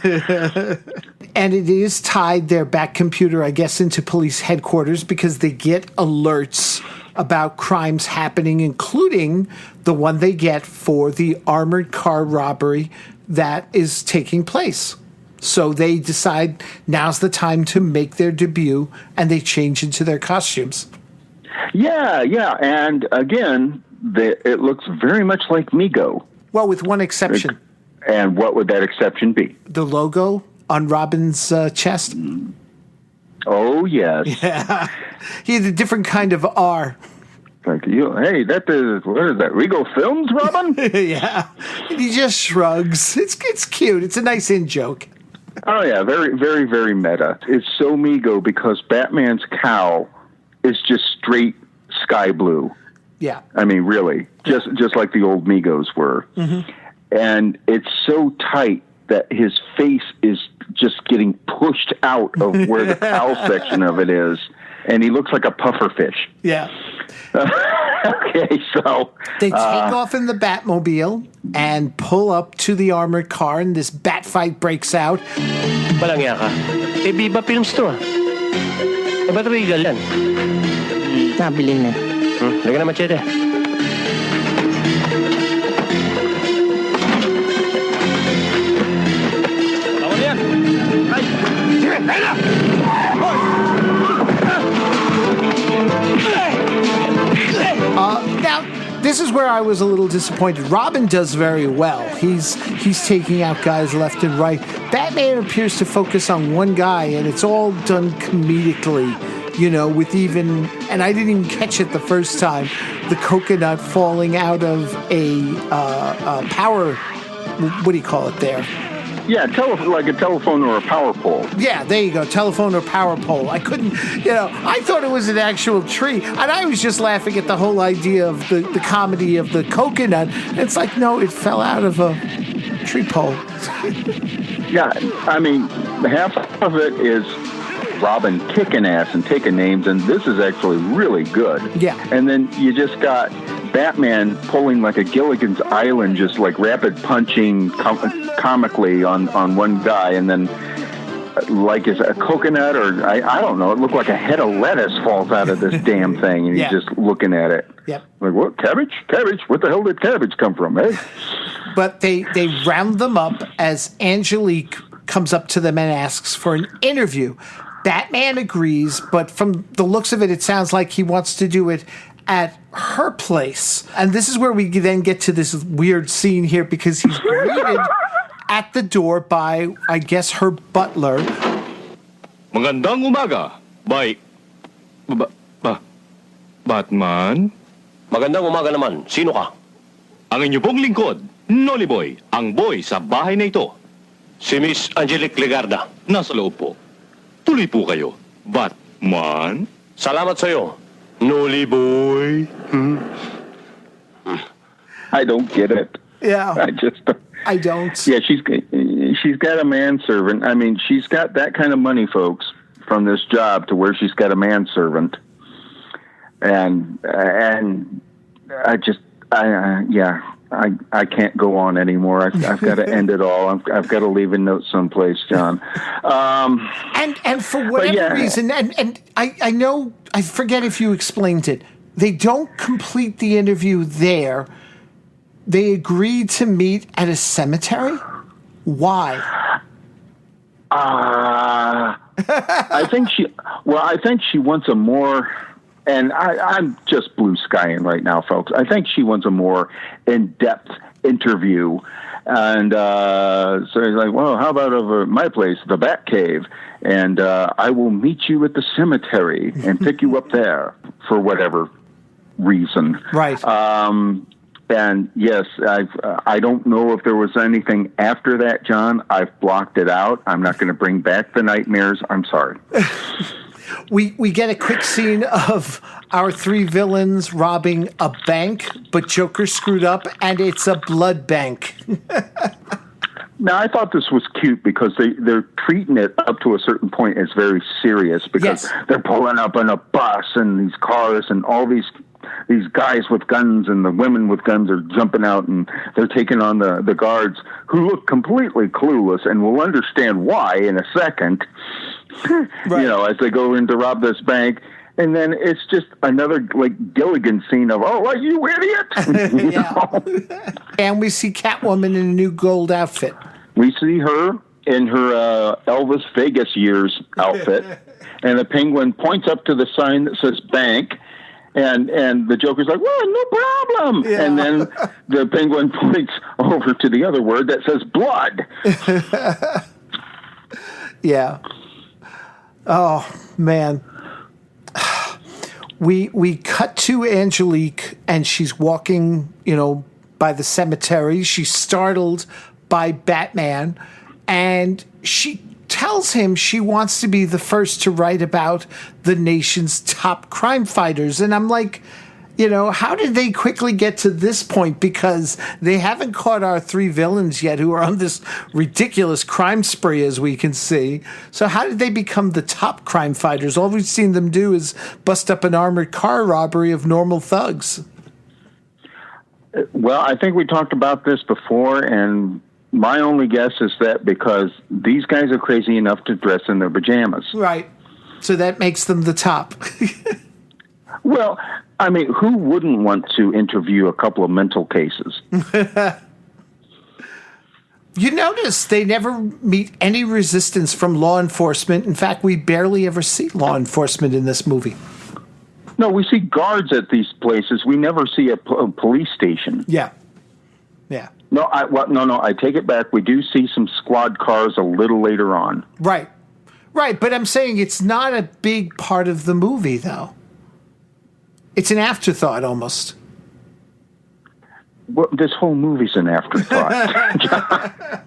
And it is tied, their Bat computer, I guess, into police headquarters because they get alerts about crimes happening, including the one they get for the armored car robbery that is taking place. So they decide now's the time to make their debut, and they change into their costumes. Yeah. And again, it looks very much like Mego. Well, with one exception. And what would that exception be? The logo on Robin's chest. Oh, yes. Yeah. He had a different kind of R. Like hey, what is that? Regal Films, Robin? Yeah. And he just shrugs. It's cute. It's a nice in-joke. Oh, yeah. Very, very, very meta. It's so Mego because Batman's cowl is just straight sky blue. Yeah. I mean, really. Just like the old Megos were. Mm-hmm. And it's so tight that his face is just getting pushed out of where the cowl section of it is. And he looks like a puffer fish. Yeah. Okay, so they take off in the Batmobile and pull up to the armored car, and this bat fight breaks out. Walang iya ka. Viva Films to ah. Ba't Regal yan? Nabilin na. Lagyan na machete. Ako na yan. Ay! Sige, tayo na! Now, this is where I was a little disappointed. Robin does very well. He's taking out guys left and right. Batman appears to focus on one guy, and it's all done comedically, with even, and I didn't even catch it the first time, the coconut falling out of a power, what do you call it there? Yeah, like a telephone or a power pole. Yeah, there you go, telephone or power pole. I couldn't, I thought it was an actual tree, and I was just laughing at the whole idea of the comedy of the coconut. And it's like, no, it fell out of a tree pole. Yeah, I mean, half of it is Robin kicking ass and taking names, and this is actually really good. Yeah. And then you just got Batman pulling like a Gilligan's Island, just like rapid punching comically on one guy, and then like is a coconut or I don't know, it looked like a head of lettuce falls out of this damn thing, and you're just looking at it. Yep. Like, what, cabbage? What the hell did cabbage come from, eh? But they round them up as Angelique comes up to them and asks for an interview. Batman agrees, but from the looks of it, it sounds like he wants to do it at her place. And this is where we then get to this weird scene here because he's greeted at the door by, I guess, her butler. Magandang umaga, Batman? Magandang umaga naman. Sino ka? Ang inyo pong lingkod, Nolly Boy, ang boy sa bahay na ito. Si Miss Angelique Legarda. Nasa loob po. Tuloy po kayo, Batman. Salamat sa'yo, Nolly Boy. I don't get it. Yeah. I don't. Yeah, she's got a manservant. I mean, she's got that kind of money, folks, from this job to where she's got a manservant. And I can't go on anymore. I've got to end it all. I've got to leave a note someplace, John. And for whatever reason, and I know, I forget if you explained it, they don't complete the interview there. They agreed to meet at a cemetery? Why? I think she wants a more... And I'm just blue skying right now, folks. I think she wants a more in-depth interview. And so he's like, well, how about over my place, the Batcave? And I will meet you at the cemetery and pick you up there for whatever reason. Right. And yes, I don't know if there was anything after that, John. I've blocked it out. I'm not going to bring back the nightmares. I'm sorry. We get a quick scene of our three villains robbing a bank, but Joker screwed up, and it's a blood bank. Now, I thought this was cute because they're treating it up to a certain point as very serious because they're pulling up in a bus and these cars and all these guys with guns and the women with guns are jumping out and they're taking on the guards who look completely clueless, and we'll understand why in a second. Right. You know, as they go in to rob this bank, and then it's just another like Gilligan scene of, oh, what, you idiot! And we see Catwoman in a new gold outfit. We see her in her Elvis Vegas years outfit, and the Penguin points up to the sign that says bank, and the Joker's like, well, no problem. Yeah. And then the Penguin points over to the other word that says blood. Yeah. Oh, man. We cut to Angelique, and she's walking, by the cemetery. She's startled by Batman, and she tells him she wants to be the first to write about the nation's top crime fighters. And I'm like, how did they quickly get to this point? Because they haven't caught our three villains yet who are on this ridiculous crime spree, as we can see. So how did they become the top crime fighters? All we've seen them do is bust up an armored car robbery of normal thugs. Well, I think we talked about this before, and my only guess is that because these guys are crazy enough to dress in their pajamas. Right. So that makes them the top. Well, I mean, who wouldn't want to interview a couple of mental cases? You notice they never meet any resistance from law enforcement. In fact, we barely ever see law enforcement in this movie. No, we see guards at these places. We never see a police station. Yeah. No, I take it back. We do see some squad cars a little later on. Right. But I'm saying it's not a big part of the movie, though. It's an afterthought, almost. Well, this whole movie's an afterthought.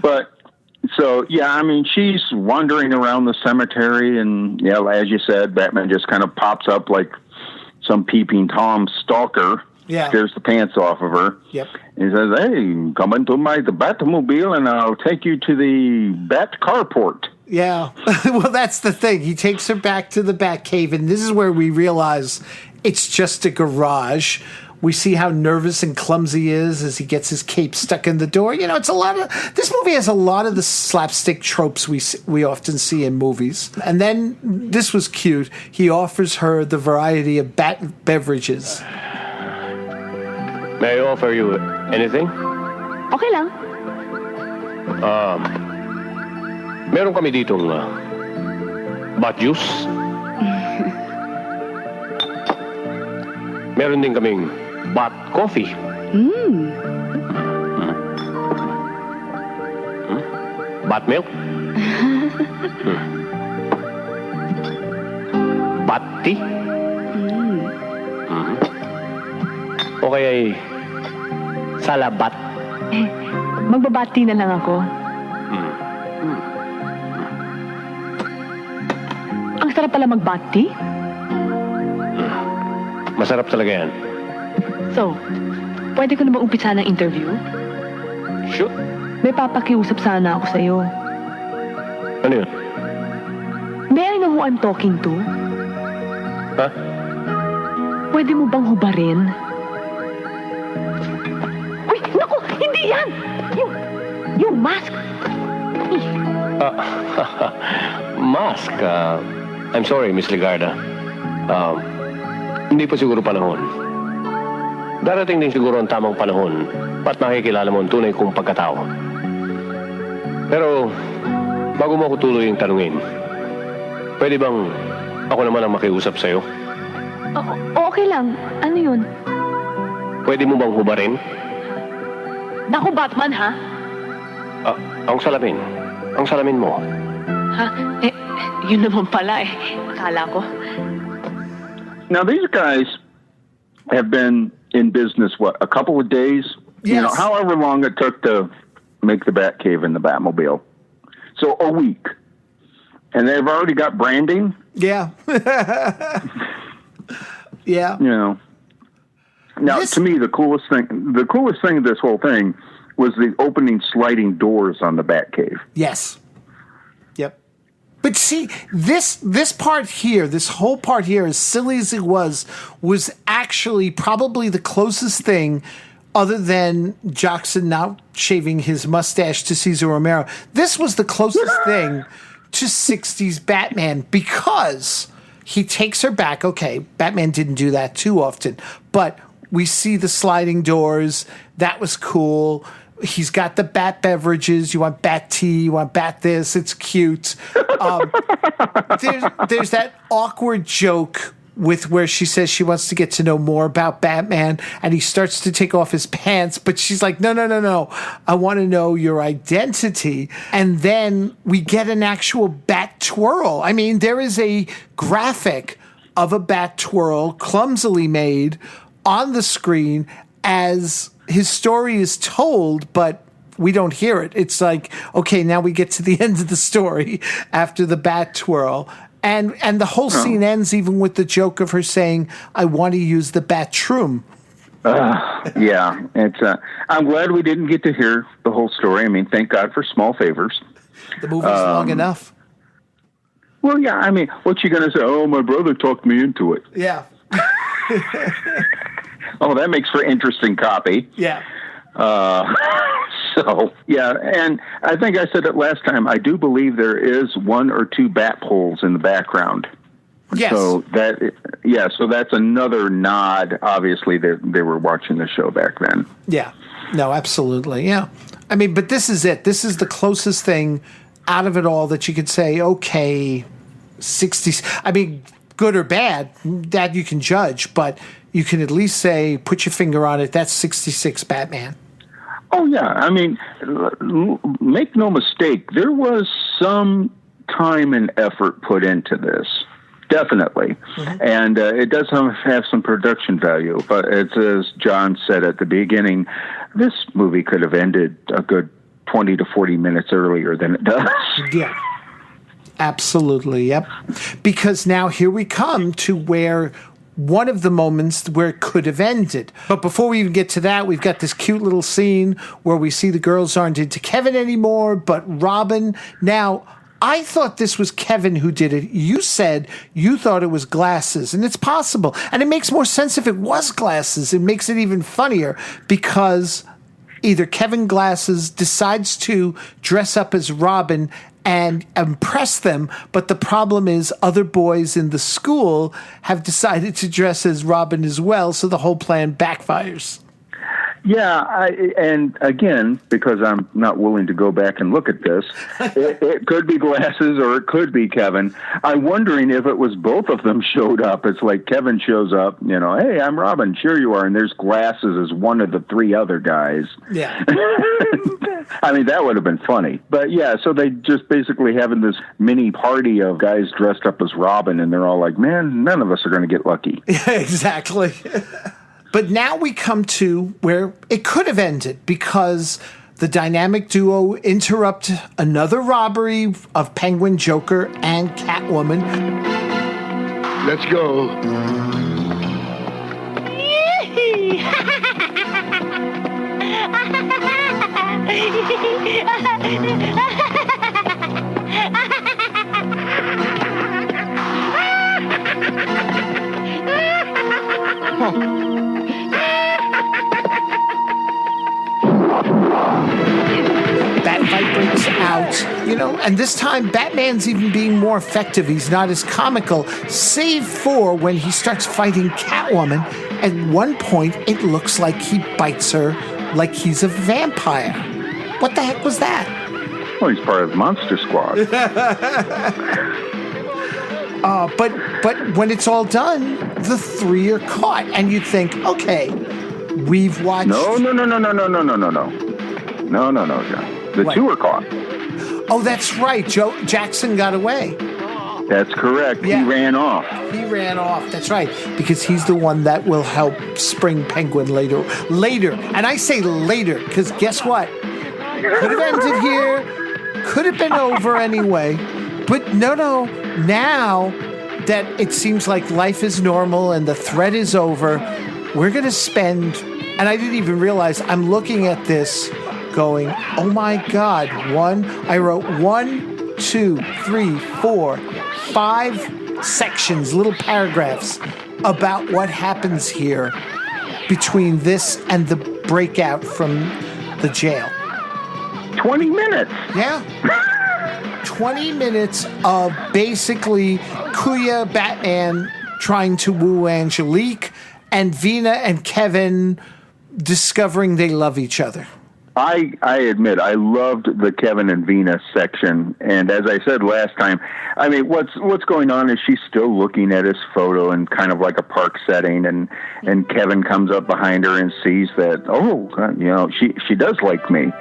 But, so, yeah, I mean, she's wandering around the cemetery, and, yeah, as you said, Batman just kind of pops up like some peeping Tom stalker. Yeah. Scares the pants off of her. Yep. He says, hey, come into the Batmobile, and I'll take you to the Bat carport. Yeah. Well, that's the thing. He takes her back to the Batcave, and this is where we realize it's just a garage. We see how nervous and clumsy he is as he gets his cape stuck in the door. It's a lot of... This movie has a lot of the slapstick tropes we often see in movies. And then, this was cute, he offers her the variety of Bat beverages. May I offer you anything? Okay lang. Meron kami ditong bat juice. Meron din kaming bat coffee. Bat milk. Bat tea. O kaya ay salabat. Magbabati na lang ako. Ang sarap pala magbati. Masarap talaga yan. So, pwede ko na ba umpisa ng interview? Shoot. May papakiusap sana ako sa'yo. Ano yun? May I know who I'm talking to? Ha? Pwede mo bang hubarin? Uy, naku! Hindi yan! Yung mask! Mask? I'm sorry, Miss Ligarda. Hindi pa siguro panahon. Darating din siguro ang tamang panahon at makikilala mo ang tunay kong pagkatao. Pero, bago mo ako tuloy yung tanungin, pwede bang ako naman ang makiusap sa'yo? Okay lang. Ano yun? Pwede mo bang hubarin? Naku, Batman, ha? Ang salamin. Ang salamin mo. Ha? Yun naman pala eh. Akala ko. Now, these guys have been in business, what, a couple of days? Yes. You know, however long it took to make the Batcave and the Batmobile. So, a week. And they've already got branding? Yeah. Yeah. You know. Now, to me, the coolest thing of this whole thing was the opening sliding doors on the Batcave. Yes. Yep. But see, this part here, this whole part here, as silly as it was actually probably the closest thing, other than Jackson not shaving his mustache to Cesar Romero. This was the closest thing to 60s Batman, because he takes her back. Okay, Batman didn't do that too often, but we see the sliding doors. That was cool. He's got the bat beverages. You want bat tea. You want bat this. It's cute. There's that awkward joke with where she says she wants to get to know more about Batman, and he starts to take off his pants, but she's like, no. I want to know your identity. And then we get an actual bat twirl. I mean, there is a graphic of a bat twirl clumsily made on the screen as his story is told, but we don't hear it. It's like, okay, now we get to the end of the story after the bat twirl. And the whole scene ends even with the joke of her saying, I want to use the bathroom. Yeah. It's I'm glad we didn't get to hear the whole story. I mean, thank God for small favors. The movie's long enough. Well, yeah, I mean, what you going to say? Oh, my brother talked me into it. Yeah. Oh, that makes for interesting copy. Yeah. So, yeah, and I think I said it last time. I do believe there is one or two bat poles in the background. Yes. So that's another nod. Obviously, they were watching the show back then. Yeah. No, absolutely. Yeah. I mean, but this is it. This is the closest thing out of it all that you could say, okay, 60s. I mean, good or bad, that you can judge, but you can at least say, put your finger on it, that's 66 Batman. Oh, yeah. I mean, make no mistake, there was some time and effort put into this. Definitely. Mm-hmm. And it does have some production value. But as John said at the beginning, this movie could have ended a good 20 to 40 minutes earlier than it does. Yeah. Absolutely, yep. Because now here we come to where one of the moments where it could have ended. But before we even get to that, we've got this cute little scene where we see the girls aren't into Kevin anymore, but Robin. Now, I thought this was Kevin who did it. You said you thought it was Glasses, and it's possible. And it makes more sense if it was Glasses. It makes it even funnier because either Kevin Glasses decides to dress up as Robin and impress them, but the problem is other boys in the school have decided to dress as Robin as well, so the whole plan backfires. Yeah, and again, because I'm not willing to go back and look at this, it could be glasses or it could be Kevin. I'm wondering if it was both of them showed up. It's like Kevin shows up, hey, I'm Robin, sure you are, and there's glasses as one of the three other guys. Yeah. I mean, that would have been funny. But yeah, so they just basically having this mini party of guys dressed up as Robin, and they're all like, man, none of us are going to get lucky. Yeah, exactly. But now we come to where it could have ended because the dynamic duo interrupt another robbery of Penguin, Joker, and Catwoman. Let's go. That fight breaks out, and this time Batman's even being more effective. He's not as comical, save for when he starts fighting Catwoman. At one point, it looks like he bites her like he's a vampire. What the heck was that? Well, he's part of the Monster Squad. But when it's all done, the three are caught, and you think, okay, we've watched... No, John. The two are caught. Oh, that's right. Jackson got away. That's correct. Yeah. He ran off. That's right. Because he's the one that will help Spring Penguin later. And I say later, because guess what? Could have ended here. Could have been over anyway. But no. Now that it seems like life is normal and the threat is over, we're going to spend... And I didn't even realize I'm looking at this going, oh my God, I wrote 1, 2, 3, 4, 5 sections, little paragraphs about what happens here between this and the breakout from the jail. 20 minutes. Yeah. 20 minutes of basically Kuya, Batman trying to woo Angelique, and Vina and Kevin discovering they love each other. I admit I loved the Kevin and Vina section, and as I said last time, I mean, what's going on is she's still looking at his photo in kind of like a park setting, and Kevin comes up behind her and sees that, she does like me,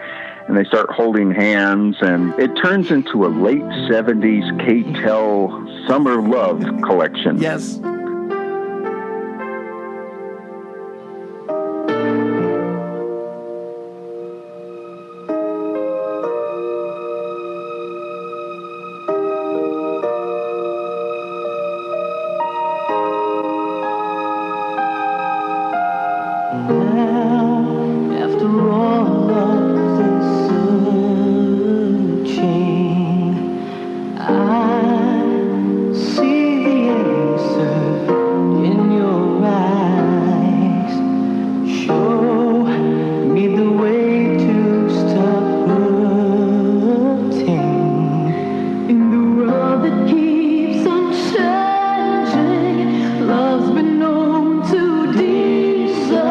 and they start holding hands, and it turns into a late 70s K-Tel summer love collection. Yes. Love's been known to disappear.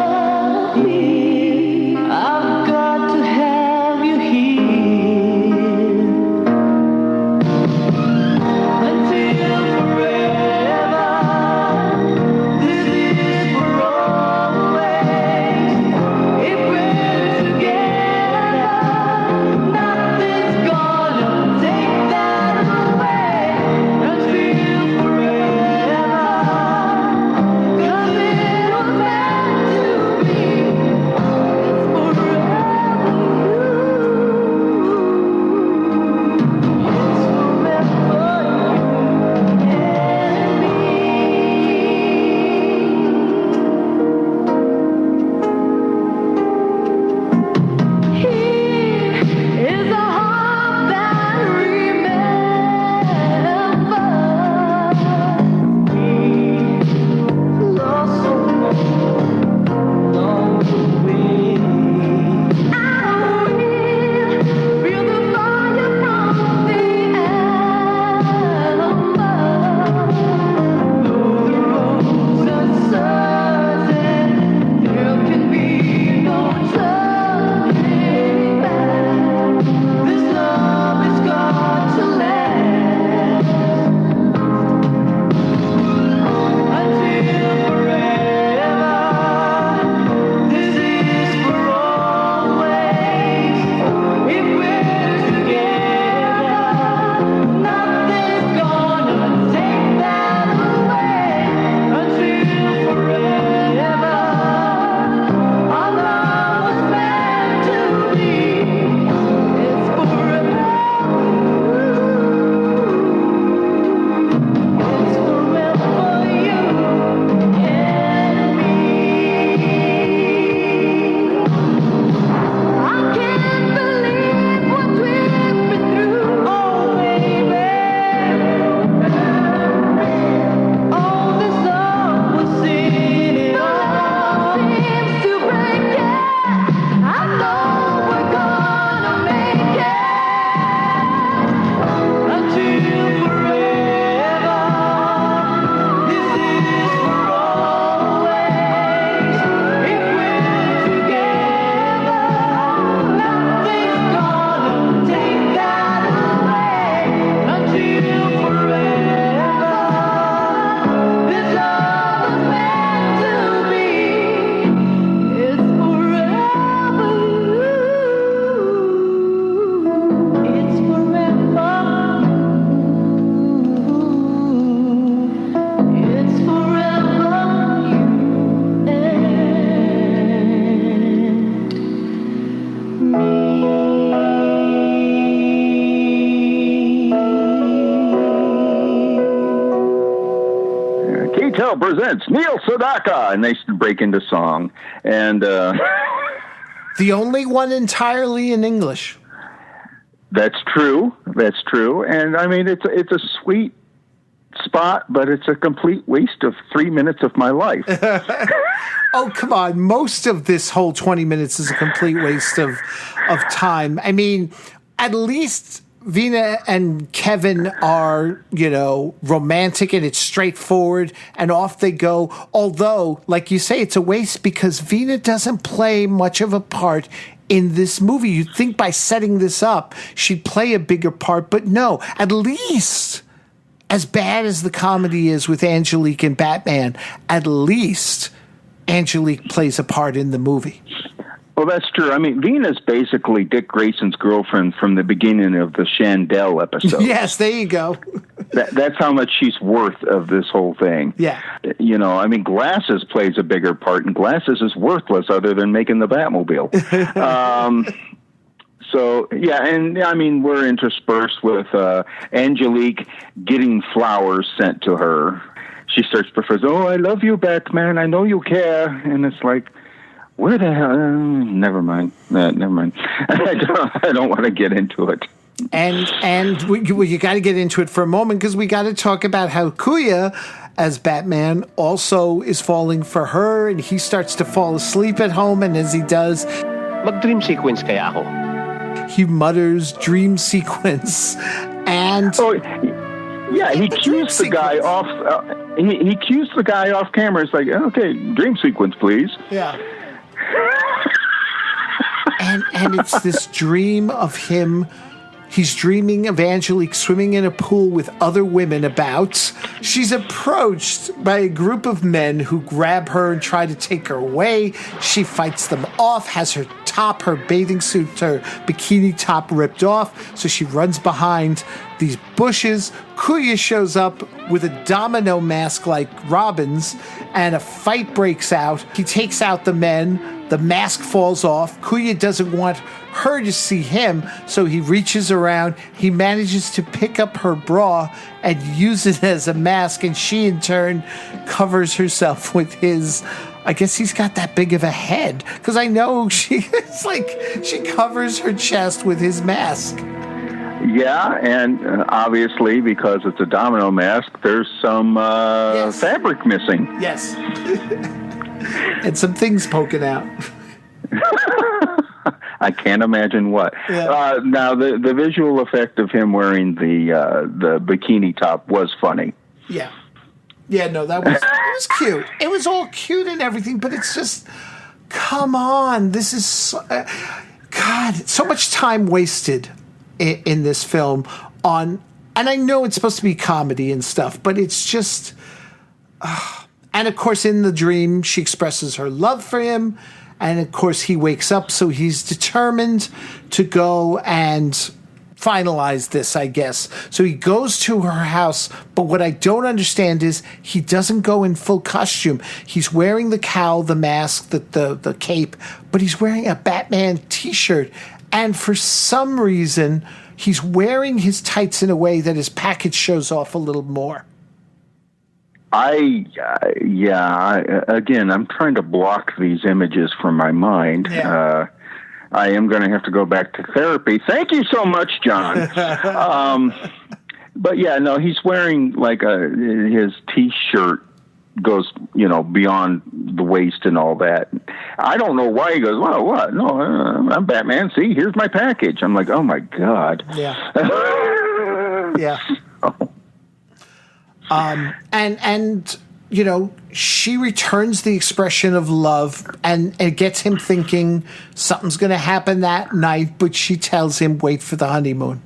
Mattel presents Neil Sedaka, and they break into song. And the only one entirely in English. That's true. That's true. And I mean, it's a sweet spot, but it's a complete waste of 3 minutes of my life. Oh, come on. Most of this whole 20 minutes is a complete waste of time. I mean, at least Vina and Kevin are, romantic and it's straightforward and off they go. Although, like you say, it's a waste because Vina doesn't play much of a part in this movie. You'd think by setting this up, she'd play a bigger part, but no, at least as bad as the comedy is with Angelique and Batman, at least Angelique plays a part in the movie. Well, that's true. I mean, Vina's basically Dick Grayson's girlfriend from the beginning of the Chandelle episode. Yes, there you go. That's how much she's worth of this whole thing. Yeah. I mean, Glasses plays a bigger part, and Glasses is worthless other than making the Batmobile. So, yeah, and I mean, we're interspersed with Angelique getting flowers sent to her. She starts to say, "Oh, I love you, Batman. I know you care." And it's like, where the hell? Never mind. Never mind. I don't want to get into it. And you got to get into it for a moment because we got to talk about how Kuya, as Batman, also is falling for her, and he starts to fall asleep at home, and as he does, mag-dream sequence kaya ako. He mutters dream sequence, and he cues the guy off. He cues the guy off camera. It's like, okay, dream sequence, please. Yeah. and it's this dream of him. He's dreaming of Angelique swimming in a pool with other women about. She's approached by a group of men who grab her and try to take her away. She fights them off, has her bathing suit, her bikini top ripped off. So she runs behind these bushes. Kuya shows up with a domino mask like Robin's, and a fight breaks out. He takes out the men. The mask falls off. Kuya doesn't want her to see him, so he reaches around. He manages to pick up her bra and use it as a mask, and she in turn covers herself with his... I guess he's got that big of a head, because I know she covers her chest with his mask. Yeah, and obviously, because it's a domino mask, there's some fabric missing. Yes. And some things poking out. I can't imagine what. Yeah. Now, the visual effect of him wearing the bikini top was funny. Yeah. Yeah, no, it was cute. It was all cute and everything, but it's just, come on. This is, so much time wasted in this film on, and I know it's supposed to be comedy and stuff, but it's just, and of course in the dream, she expresses her love for him, and of course he wakes up, so he's determined to go and finalize this, I guess. So he goes to her house, but what I don't understand is he doesn't go in full costume. He's wearing the cowl, the mask, the cape, but he's wearing a Batman t-shirt, and for some reason, he's wearing his tights in a way that his package shows off a little more. Again, I'm trying to block these images from my mind. Yeah. I am going to have to go back to therapy. Thank you so much, John. But yeah, no, he's wearing like his t-shirt goes, beyond the waist and all that. I don't know why he goes, well, what? No, I'm Batman. See, here's my package. I'm like, oh my God. Yeah. Yeah. And she returns the expression of love, and it gets him thinking something's going to happen that night, but she tells him, wait for the honeymoon.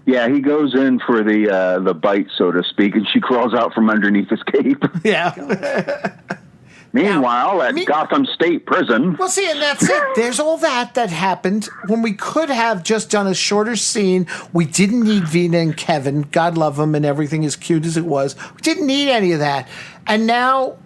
Yeah, he goes in for the bite, so to speak, and she crawls out from underneath his cape. Yeah. Meanwhile, at Gotham State Prison... Well, see, and that's it. There's all that happened when we could have just done a shorter scene. We didn't need Vina and Kevin. God love them and everything as cute as it was. We didn't need any of that. And now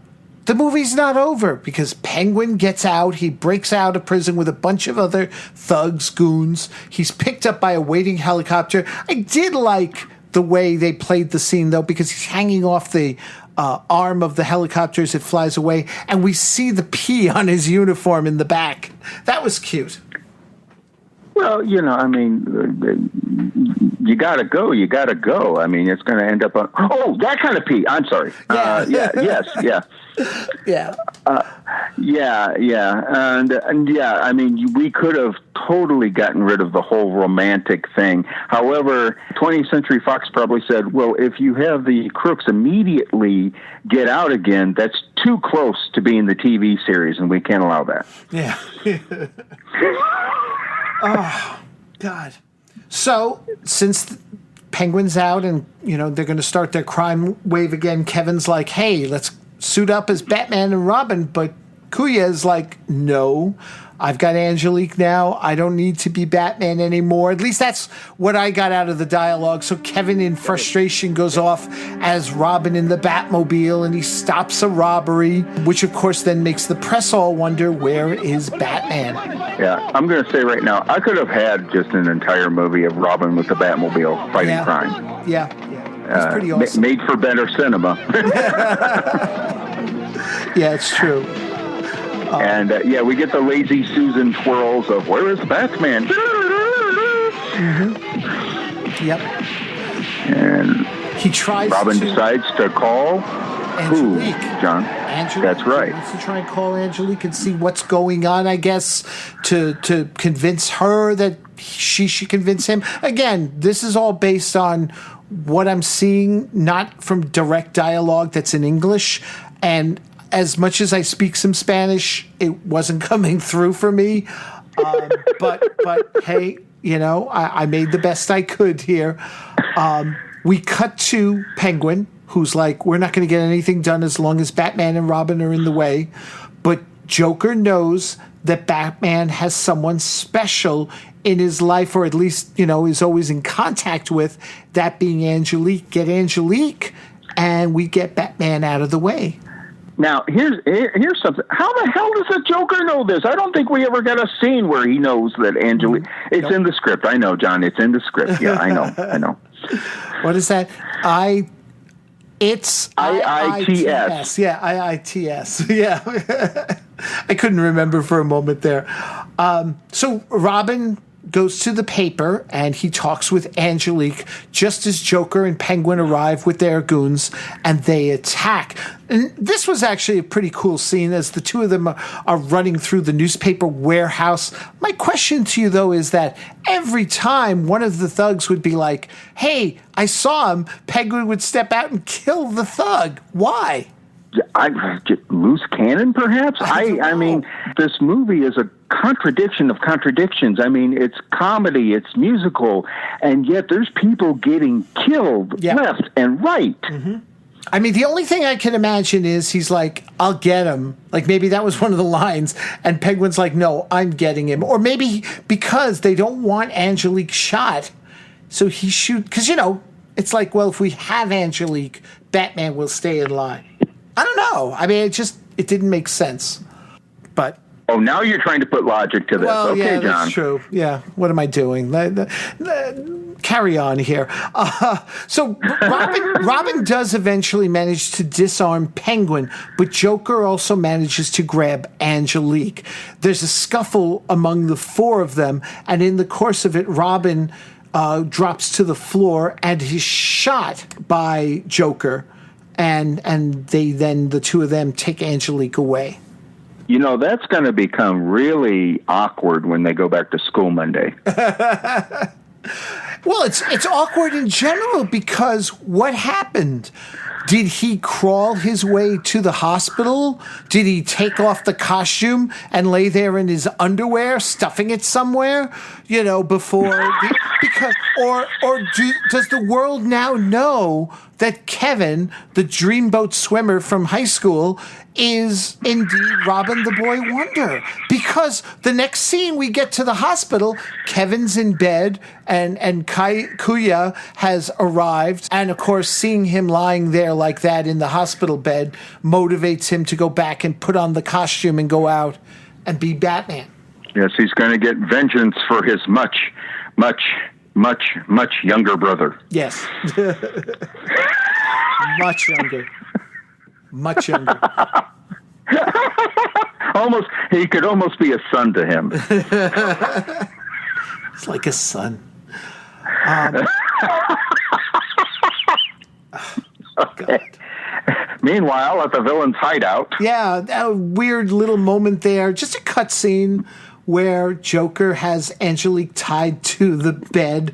the movie's not over because Penguin gets out. He breaks out of prison with a bunch of other thugs, goons. He's picked up by a waiting helicopter. I did like the way they played the scene, though, because he's hanging off the arm of the helicopter as it flies away, and we see the P on his uniform in the back. That was cute. Well, you gotta go. You gotta go. I mean, it's going to end up on. Oh, that kind of P. I'm sorry. Yeah. Yes. Yeah. Yeah. And yeah, I mean, we could have totally gotten rid of the whole romantic thing. However, 20th Century Fox probably said, well, if you have the crooks immediately get out again, that's too close to being the TV series, and we can't allow that. Yeah. Oh, God. So, since Penguin's out and, they're going to start their crime wave again, Kevin's like, hey, let's suit up as Batman and Robin, but Kuya is like, no, I've got Angelique now. I don't need to be Batman anymore. At least that's what I got out of the dialogue. So Kevin, in frustration, goes off as Robin in the Batmobile, and he stops a robbery, which, of course, then makes the press all wonder, where is Batman? Yeah, I'm going to say right now, I could have had just an entire movie of Robin with the Batmobile fighting crime. Yeah. It's pretty awesome. Made for better cinema. Yeah, it's true. And, we get the lazy Susan twirls of, where is Batman? Mm-hmm. Yep. And Robin decides to call Angelique. Who, John? Angelique. That's right. He wants to try and call Angelique and see what's going on, I guess, to convince her that she should convince him. Again, this is all based on what I'm seeing, not from direct dialogue that's in English. And as much as I speak some Spanish, it wasn't coming through for me. But hey, I made the best I could here. We cut to Penguin, who's like, we're not going to get anything done as long as Batman and Robin are in the way. But Joker knows that Batman has someone special in his life, or at least, is always in contact with, that being Angelique. Get Angelique, and we get Batman out of the way. Now, here's something. How the hell does the Joker know this? I don't think we ever got a scene where he knows that Angelique... It's in the script. I know, John. It's in the script. Yeah, I know. What is that? It's IITS. Yeah, IITS. Yeah. I couldn't remember for a moment there. So Robin goes to the paper and he talks with Angelique just as Joker and Penguin arrive with their goons and they attack. And this was actually a pretty cool scene as the two of them are running through the newspaper warehouse. My question to you, though, is that every time one of the thugs would be like, hey, I saw him, Penguin would step out and kill the thug. Why? Loose cannon, perhaps? I mean, this movie is a contradiction of contradictions. I mean, it's comedy, it's musical, and yet there's people getting killed left and right. Mm-hmm. I mean, the only thing I can imagine is he's like, I'll get him. Like, maybe that was one of the lines, and Penguin's like, no, I'm getting him. Or maybe because they don't want Angelique shot, so he shoot... Because, it's like, well, if we have Angelique, Batman will stay in line. I don't know. I mean, it didn't make sense. But... Oh, now you're trying to put logic to this. Well, okay, yeah, John. That's true. Yeah. What am I doing? Carry on here. So Robin does eventually manage to disarm Penguin, but Joker also manages to grab Angelique. There's a scuffle among the four of them, and in the course of it, Robin drops to the floor and is shot by Joker, and the two of them take Angelique away. That's going to become really awkward when they go back to school Monday. Well, it's awkward in general because what happened? Did he crawl his way to the hospital? Did he take off the costume and lay there in his underwear, stuffing it somewhere? Before does the world now know that Kevin, the dreamboat swimmer from high school, is indeed Robin the Boy Wonder? Because the next scene we get to the hospital, Kevin's in bed and Kuya has arrived. And of course, seeing him lying there like that in the hospital bed motivates him to go back and put on the costume and go out and be Batman. Yes, he's going to get vengeance for his much, much, much, much younger brother. Yes. Much younger. Much younger. He could almost be a son to him. It's like a son. Okay. Meanwhile, at the villain's hideout. Yeah, a weird little moment there. Just a cutscene where Joker has Angelique tied to the bed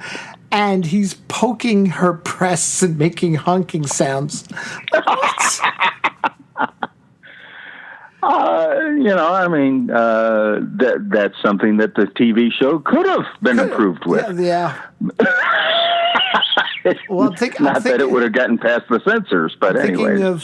and he's poking her breasts and making honking sounds. What? That's something that the TV show could have been improved with. Yeah. Well, Not that it would have gotten past the censors, but anyway. Thinking of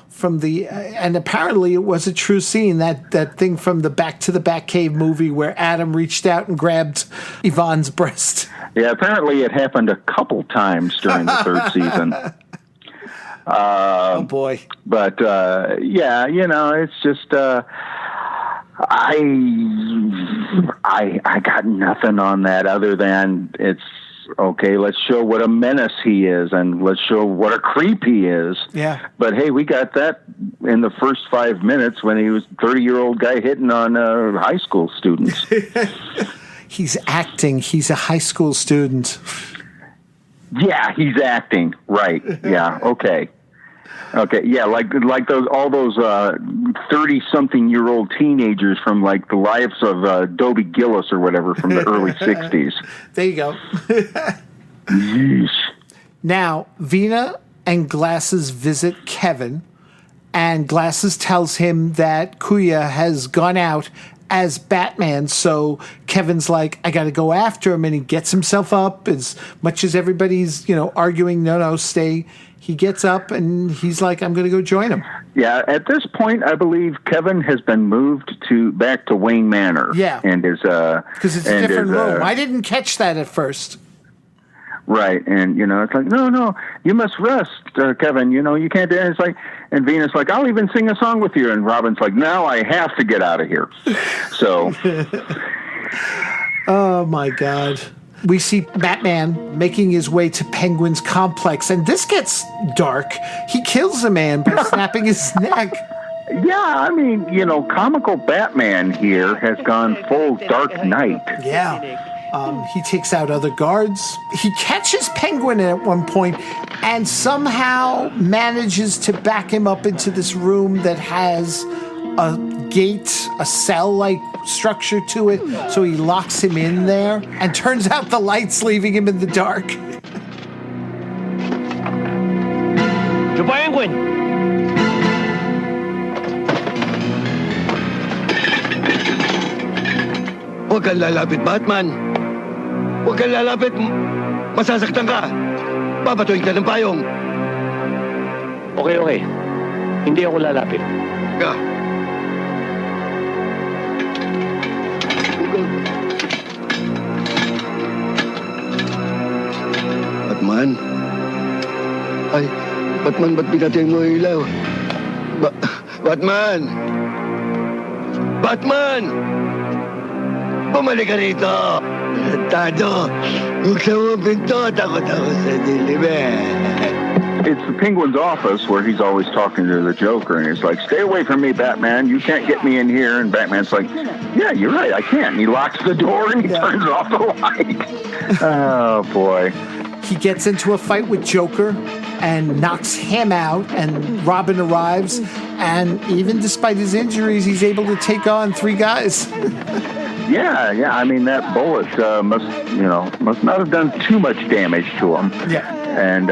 from the and apparently it was a true scene, that thing from the Back to the Batcave movie where Adam reached out and grabbed Yvonne's breast. Yeah, apparently it happened a couple times during the third season. Oh boy! But it's just I got nothing on that other than it's. Okay, let's show what a menace he is, and let's show what a creep he is. Yeah. But hey, we got that in the first 5 minutes when he was a 30-year-old guy hitting on high school students. He's acting. He's a high school student. Yeah, he's acting. Right. Yeah. Okay. Okay. Yeah, like all those 30-something-year-old teenagers from like the lives of Dobie Gillis or whatever from the early 60s. There you go. Yeesh. Now, Vina and Glasses visit Kevin, and Glasses tells him that Kuya has gone out as Batman, so Kevin's like, I got to go after him, and he gets himself up as much as everybody's, arguing, no, stay. He gets up and he's like, I'm going to go join him. Yeah, at this point, I believe Kevin has been moved back to Wayne Manor. Yeah. And is because it's a different room. I didn't catch that at first. Right, and it's like, no, you must rest, Kevin. You can't do it. It's like, and Venus like, I'll even sing a song with you. And Robin's like, no, I have to get out of here. So, oh my God. We see Batman making his way to Penguin's complex, and this gets dark. He kills a man by snapping his neck. Yeah, I mean, comical Batman here has gone full Dark Knight. Yeah. He takes out other guards. He catches Penguin at one point and somehow manages to back him up into this room that has a gate, a cell-like structure to it. So he locks him in there and turns out the lights, leaving him in the dark. To Penguin! Huwag kang lalapit, Batman. Huwag kang lalapit. Masasaktan ka. Babatuin ka ng payong. Okay. Hindi ako lalapit. Ka. Batman? Ay, Batman, ba't pinatay mo yung ilaw? Batman! Batman! Bumalik ka rito! Tado! Buksan mo ang pinto! Takot ako sa dilim eh! It's the Penguin's office where he's always talking to the Joker, and he's like, stay away from me, Batman. You can't get me in here. And Batman's like, yeah, you're right, I can't. And he locks the door and he turns off the light. Oh, boy. He gets into a fight with Joker and knocks him out, and Robin arrives, and even despite his injuries, he's able to take on 3 guys. Yeah. I mean, that bullet must not have done too much damage to him. Yeah. And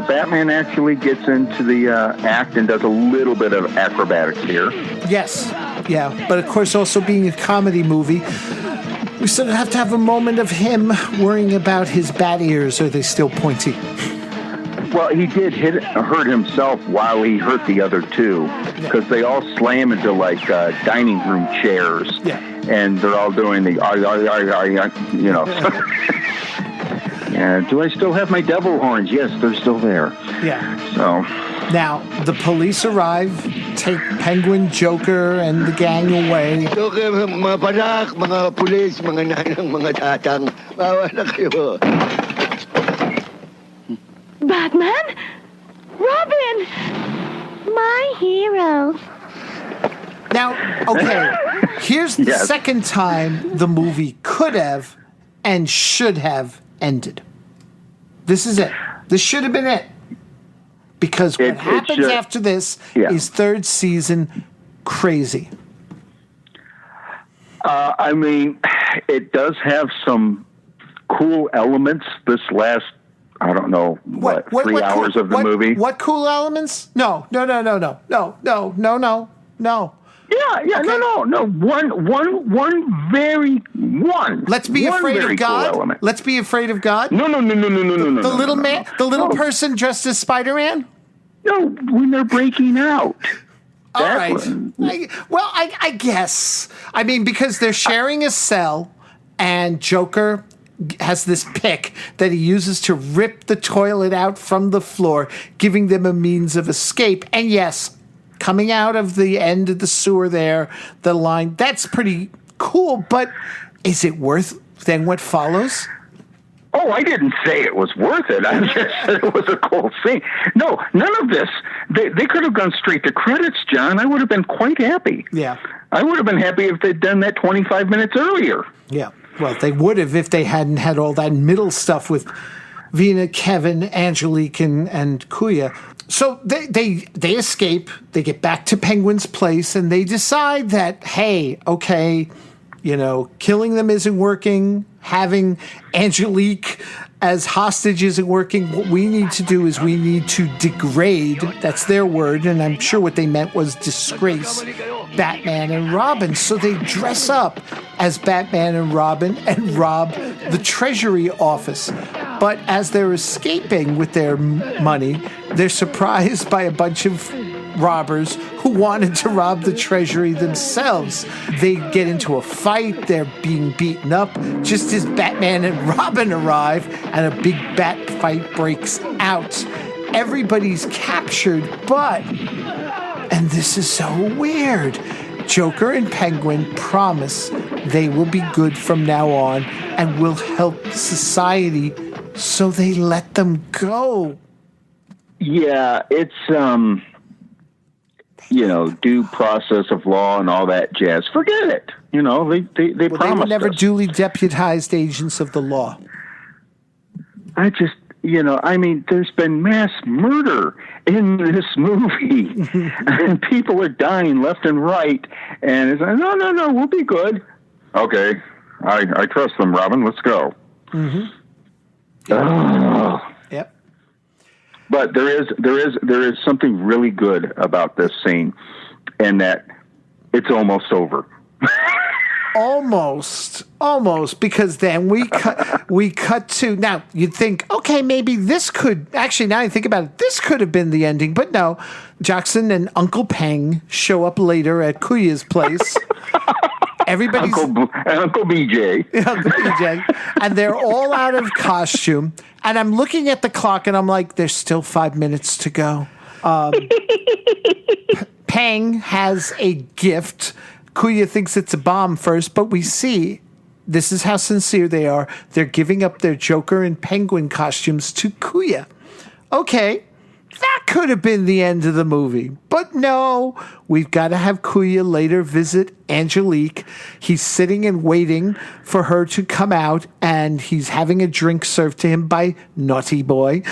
Batman actually gets into the act and does a little bit of acrobatics here. Yes, yeah, but of course, also being a comedy movie, we sort of have to have a moment of him worrying about his bat ears. Are they still pointy? Well, he did hurt himself while he hurt the other 2, because they all slam into like dining room chairs, and they're all doing the do I still have my devil horns? Yes, they're still there. Yeah. So now the police arrive, take Penguin, Joker, and the gang away. Joker, mga panak, mga pulis, mga nanang, mga tatang. Bawa na kayo. Batman? Robin! my heroes. Now, okay, here's the second time the movie could have and should have ended. This is it. This should have been it. Because what happens after this is third season crazy. I mean, it does have some cool elements this last, I don't know, 3 hours of the movie. What cool elements? No. Yeah, no. Let's be afraid of God. Cool Let's be afraid of God. No. The little man, the little person dressed as Spider-Man. No, when they're breaking out. All right. I guess. I mean, because they're sharing a cell, and Joker has this pick that he uses to rip the toilet out from the floor, giving them a means of escape. And yes, coming out of the end of the sewer there, the line, that's pretty cool. But is it worth then what follows? Oh, I didn't say it was worth it. I just said it was a cool scene. No, none of this. They could have gone straight to credits, John. I would have been quite happy. Yeah. I would have been happy if they'd done that 25 minutes earlier. Yeah. Well, they would have if they hadn't had all that middle stuff with Vina, Kevin, Angelique, and Kuya. So they escape. They get back to Penguin's place, and they decide that, hey, okay, killing them isn't working. Having Angelique as hostage isn't working. What we need to do is we need to degrade, that's their word, and I'm sure what they meant was disgrace, Batman and Robin. So they dress up as Batman and Robin and rob the Treasury office. But as they're escaping with their money, they're surprised by a bunch of robbers who wanted to rob the Treasury themselves. They get into a fight. They're being beaten up just as Batman and Robin arrive, and a big bat fight breaks out. Everybody's captured, and this is so weird, Joker and Penguin promise they will be good from now on and will help society, so they let them go. Yeah, it's due process of law and all that jazz. Forget it. They promised they were never us. duly deputized agents of the law. I just, there's been mass murder in this movie, and people are dying left and right, and it's like, no, we'll be good. Okay, I trust them, Robin. Let's go. Mm-hmm. Yep. But there is something really good about this scene, and that it's almost over. Almost, because then we cut to, now you'd think, okay, maybe this could, actually now you think about it, this could have been the ending, but no, Jackson and Uncle Peng show up later at Kuya's place. Everybody's Uncle BJ. Uncle BJ. And they're all out of costume. And I'm looking at the clock and I'm like, there's still 5 minutes to go. Peng has a gift. Kuya thinks it's a bomb first, but we see this is how sincere they are. They're giving up their Joker and Penguin costumes to Kuya. Okay, that could have been the end of the movie. But no, we've got to have Kuya later visit Angelique. He's sitting and waiting for her to come out, and he's having a drink served to him by Naughty Boy.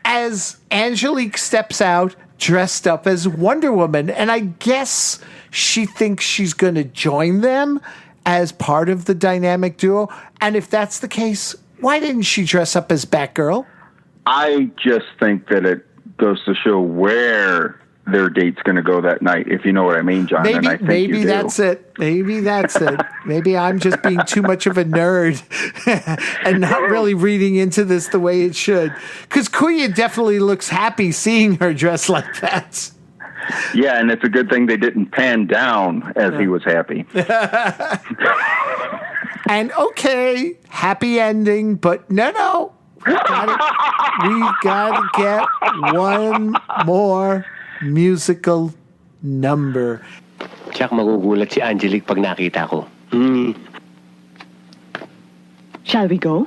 As Angelique steps out, dressed up as Wonder Woman, and I guess she thinks she's going to join them as part of the dynamic duo. And if that's the case, why didn't she dress up as Batgirl? I just think that it goes to show where their date's going to go that night, if you know what I mean, John. Maybe, and I think maybe you that's do. it. Maybe that's it. Maybe I'm just being too much of a nerd and not really reading into this the way it should. Because Kuya definitely looks happy seeing her dressed like that. Yeah, and it's a good thing they didn't pan down as he was happy. And okay, happy ending, but no. We've got to get one more musical number. Tiyak magugulat si Angelique pag nakita ko. Shall we go?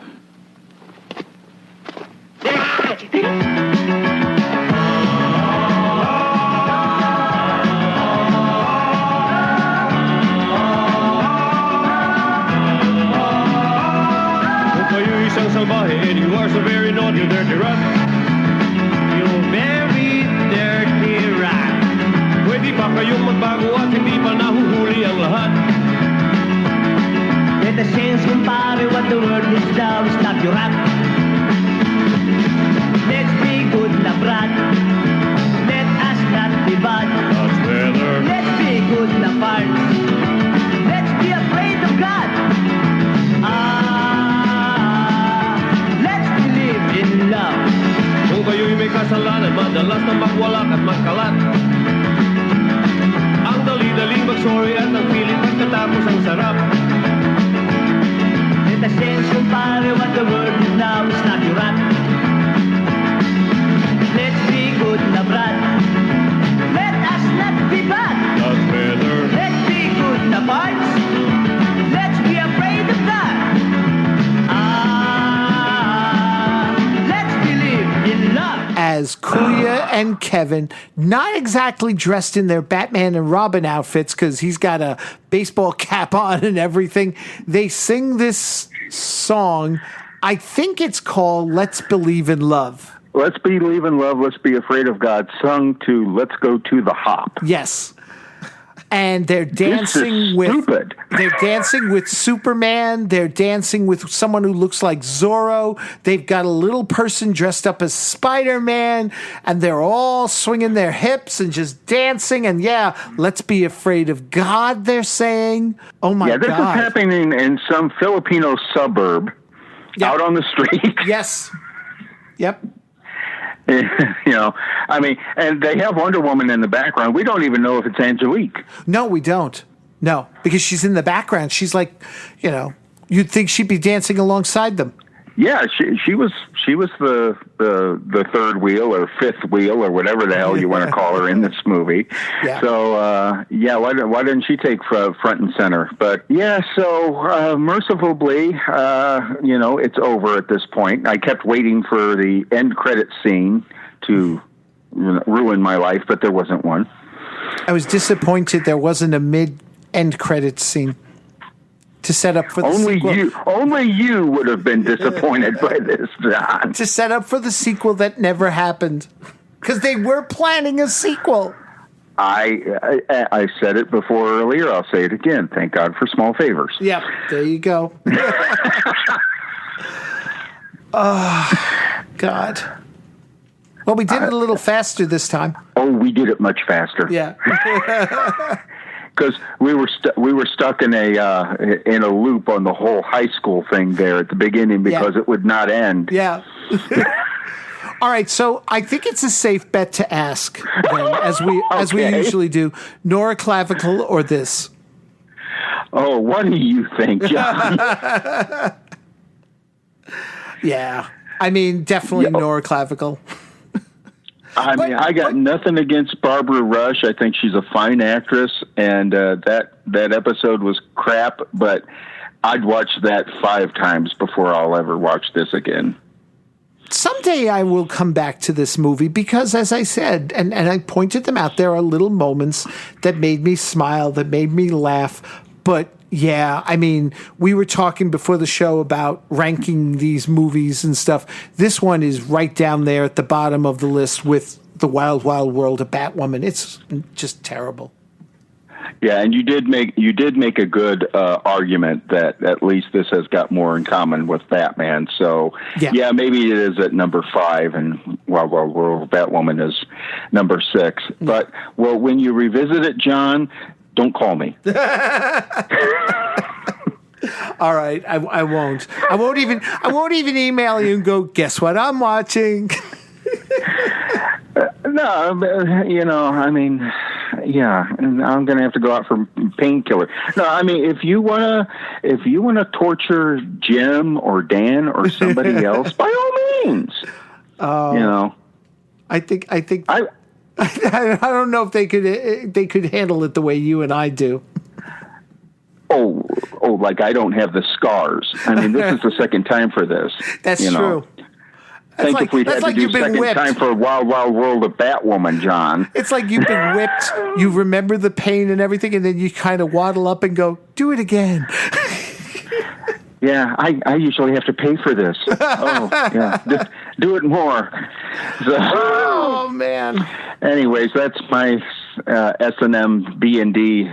word needs now is not your rap. Let's be good na brat. Let us not be bad. Let's be good na farts. Let's be afraid of God. Let's believe in love. Kung kayo'y may kasalanan, madalas na magwalak at magkalat. Ang dali-daling mag-sorry at ang pilit pagkatapos ang sarap. Let us change compare what the world is now is not your rat. Let's be good na brat. Let us not be bad. That's better. Let's be good na parts. Let's be afraid of God. Let's believe in love. As Kuya and Kevin, not exactly dressed in their Batman and Robin outfits because he's got a baseball cap on and everything, they sing this song. I think it's called Let's Believe in Love. Let's believe in love, let's be afraid of God, sung to Let's Go to the Hop. Yes. And they're dancing they're dancing with Superman. They're dancing with someone who looks like Zorro. They've got a little person dressed up as Spider-Man, and they're all swinging their hips and just dancing. And yeah, let's be afraid of God, they're saying. Oh my God. Yeah, this is happening in some Filipino suburb out on the street. Yes. Yep. I mean, and they have Wonder Woman in the background. We don't even know if it's Angelique. No, we don't. No, because she's in the background. She's like, you'd think she'd be dancing alongside them. Yeah, she was the third wheel or fifth wheel or whatever the hell you want to call her in this movie. Yeah. So why didn't she take front and center? But yeah, so mercifully, it's over at this point. I kept waiting for the end credit scene to ruin my life, but there wasn't one. I was disappointed there wasn't a mid-end credit scene to set up for the sequel. Only you would have been disappointed by this, John. To set up for the sequel that never happened. Because they were planning a sequel. I said it before earlier. I'll say it again. Thank God for small favors. Yep, there you go. Oh, God. Well, we did it a little faster this time. Oh, we did it much faster. Yeah. Because we were stuck in a loop on the whole high school thing there at the beginning because it would not end. Yeah. All right, so I think it's a safe bet to ask then, as we usually do, Nora Clavicle or this. Oh, what do you think, John? Yeah, I mean definitely Nora Clavicle. I got nothing against Barbara Rush. I think she's a fine actress, and that episode was crap, but I'd watch that 5 times before I'll ever watch this again. Someday I will come back to this movie because, as I said, and I pointed them out, there are little moments that made me smile, that made me laugh, but yeah, I mean, we were talking before the show about ranking these movies and stuff. This one is right down there at the bottom of the list with The Wild, Wild World of Batwoman. It's just terrible. Yeah, and you did make a good argument that at least this has got more in common with Batman. So yeah maybe it is at number 5, and Wild, Wild World of Batwoman is number 6. But when you revisit it, John, don't call me. All right, I won't. I won't even email you and go, guess what I'm watching. No, I mean, yeah, and I'm going to have to go out for painkiller. No, I mean, if you wanna torture Jim or Dan or somebody else, by all means. I think I don't know if they could handle it the way you and I do. Oh, like I don't have the scars. I mean, this is the second time for this. That's true. I think if we'd had to do second time for Wild, Wild World of Batwoman, John. It's like you've been whipped, you remember the pain and everything, and then you kind of waddle up and go, do it again. Yeah, I usually have to pay for this. Oh, yeah. Just do it more. So, oh, man. Anyways, that's my S&M B&D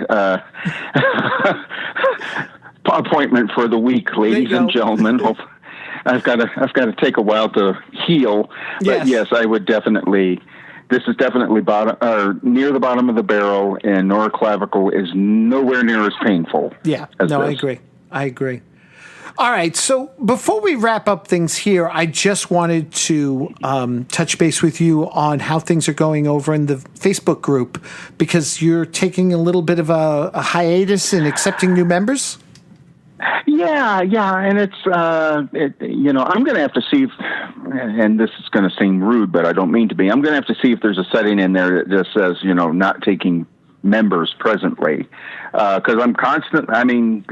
appointment for the week, ladies and gentlemen. I've got to take a while to heal, but yes, I would definitely. This is definitely near the bottom of the barrel, and Nora clavicle is nowhere near as painful. Yeah, as no, this. I agree. All right, so before we wrap up things here, I just wanted to touch base with you on how things are going over in the Facebook group, because you're taking a little bit of a hiatus and accepting new members. Yeah, and it's I'm going to have to see if, and this is going to seem rude, but I don't mean to be. I'm going to have to see if there's a setting in there that just says, not taking members presently, because I'm constant. I mean,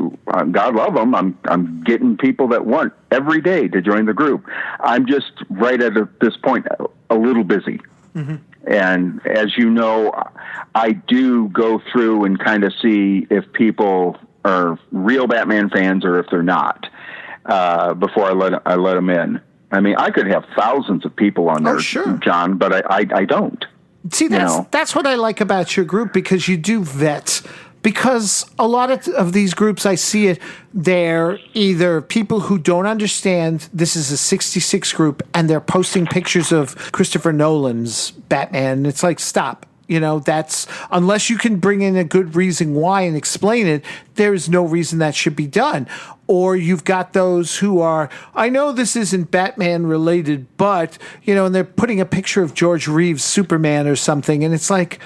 God love them. I'm getting people that want every day to join the group. I'm just right at this point a little busy. Mm-hmm. And as you know, I do go through and kind of see if people are real Batman fans or if they're not, before I let them in. I mean, I could have thousands of people on there, John, but I don't. See, that's what I like about your group, because you do vet. Because a lot of these groups, I see it, they're either people who don't understand this is a 66 group, and they're posting pictures of Christopher Nolan's Batman. And it's like, stop. That's, unless you can bring in a good reason why and explain it, there is no reason that should be done. Or you've got those who are, I know this isn't Batman related, but, and they're putting a picture of George Reeves' Superman or something, and it's like,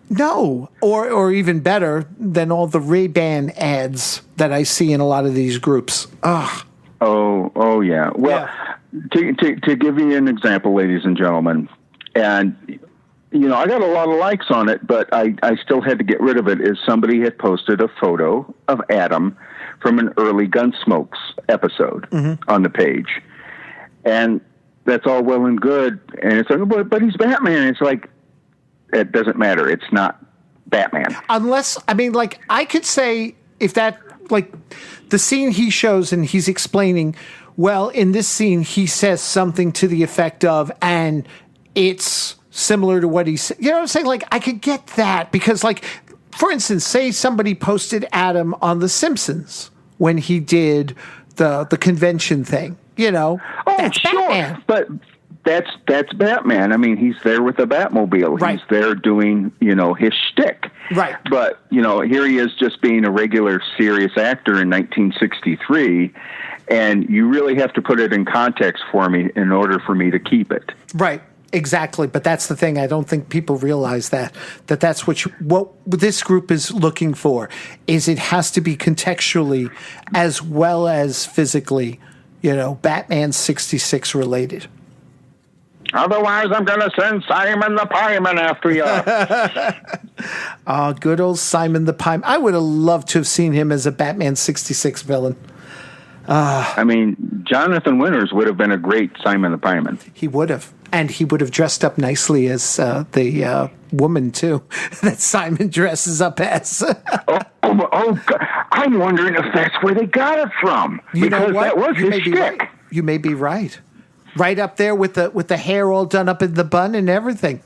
no. Or even better than all the Ray-Ban ads that I see in a lot of these groups. Ugh. Oh yeah. Well, to give you an example, ladies and gentlemen, and I got a lot of likes on it, but I still had to get rid of it, is somebody had posted a photo of Adam from an early Gunsmokes episode on the page. And that's all well and good. And it's like, but he's Batman. It's like, it doesn't matter. It's not Batman. Unless, I could say if that, the scene he shows and he's explaining, well, in this scene, he says something to the effect of, and it's similar to what he said. You know what I'm saying? I could get that because, for instance, say somebody posted Adam on The Simpsons when he did the convention thing. That's sure. Batman. But that's Batman. I mean, he's there with the Batmobile. Right. He's there doing, his shtick. Right. But, here he is just being a regular serious actor in 1963, and you really have to put it in context for me in order for me to keep it. Right. Exactly, but that's the thing. I don't think people realize that's what this group is looking for. Is it has to be contextually as well as physically, Batman 66 related. Otherwise, I'm going to send Simon the Pieman after you. Oh, good old Simon the Pieman. I would have loved to have seen him as a Batman 66 villain. I mean, Jonathan Winters would have been a great Simon the Pieman. He would have. And he would have dressed up nicely as the woman, too, that Simon dresses up as. God. I'm wondering if that's where they got it from. Because that was his shtick. Right. You may be right. Right up there with the hair all done up in the bun and everything.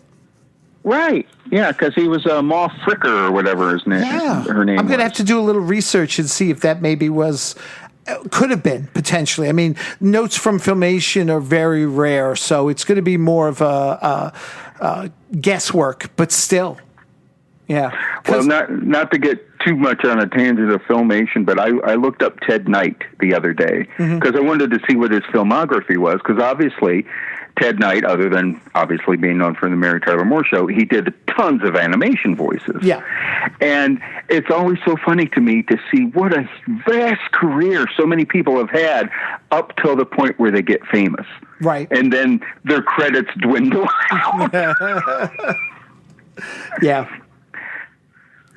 Right. Yeah, because he was Moth Fricker or whatever her name was. I'm going to have to do a little research and see if that maybe was... Could have been, potentially. I mean, notes from Filmation are very rare, so it's going to be more of a guesswork, but still. Yeah. Well, not to get too much on a tangent of Filmation, but I looked up Ted Knight the other day because I wanted to see what his filmography was, because obviously Ted Knight, other than obviously being known for the Mary Tyler Moore Show, he did tons of animation voices. Yeah. And it's always so funny to me to see what a vast career so many people have had up till the point where they get famous. Right. And then their credits dwindle out. Yeah.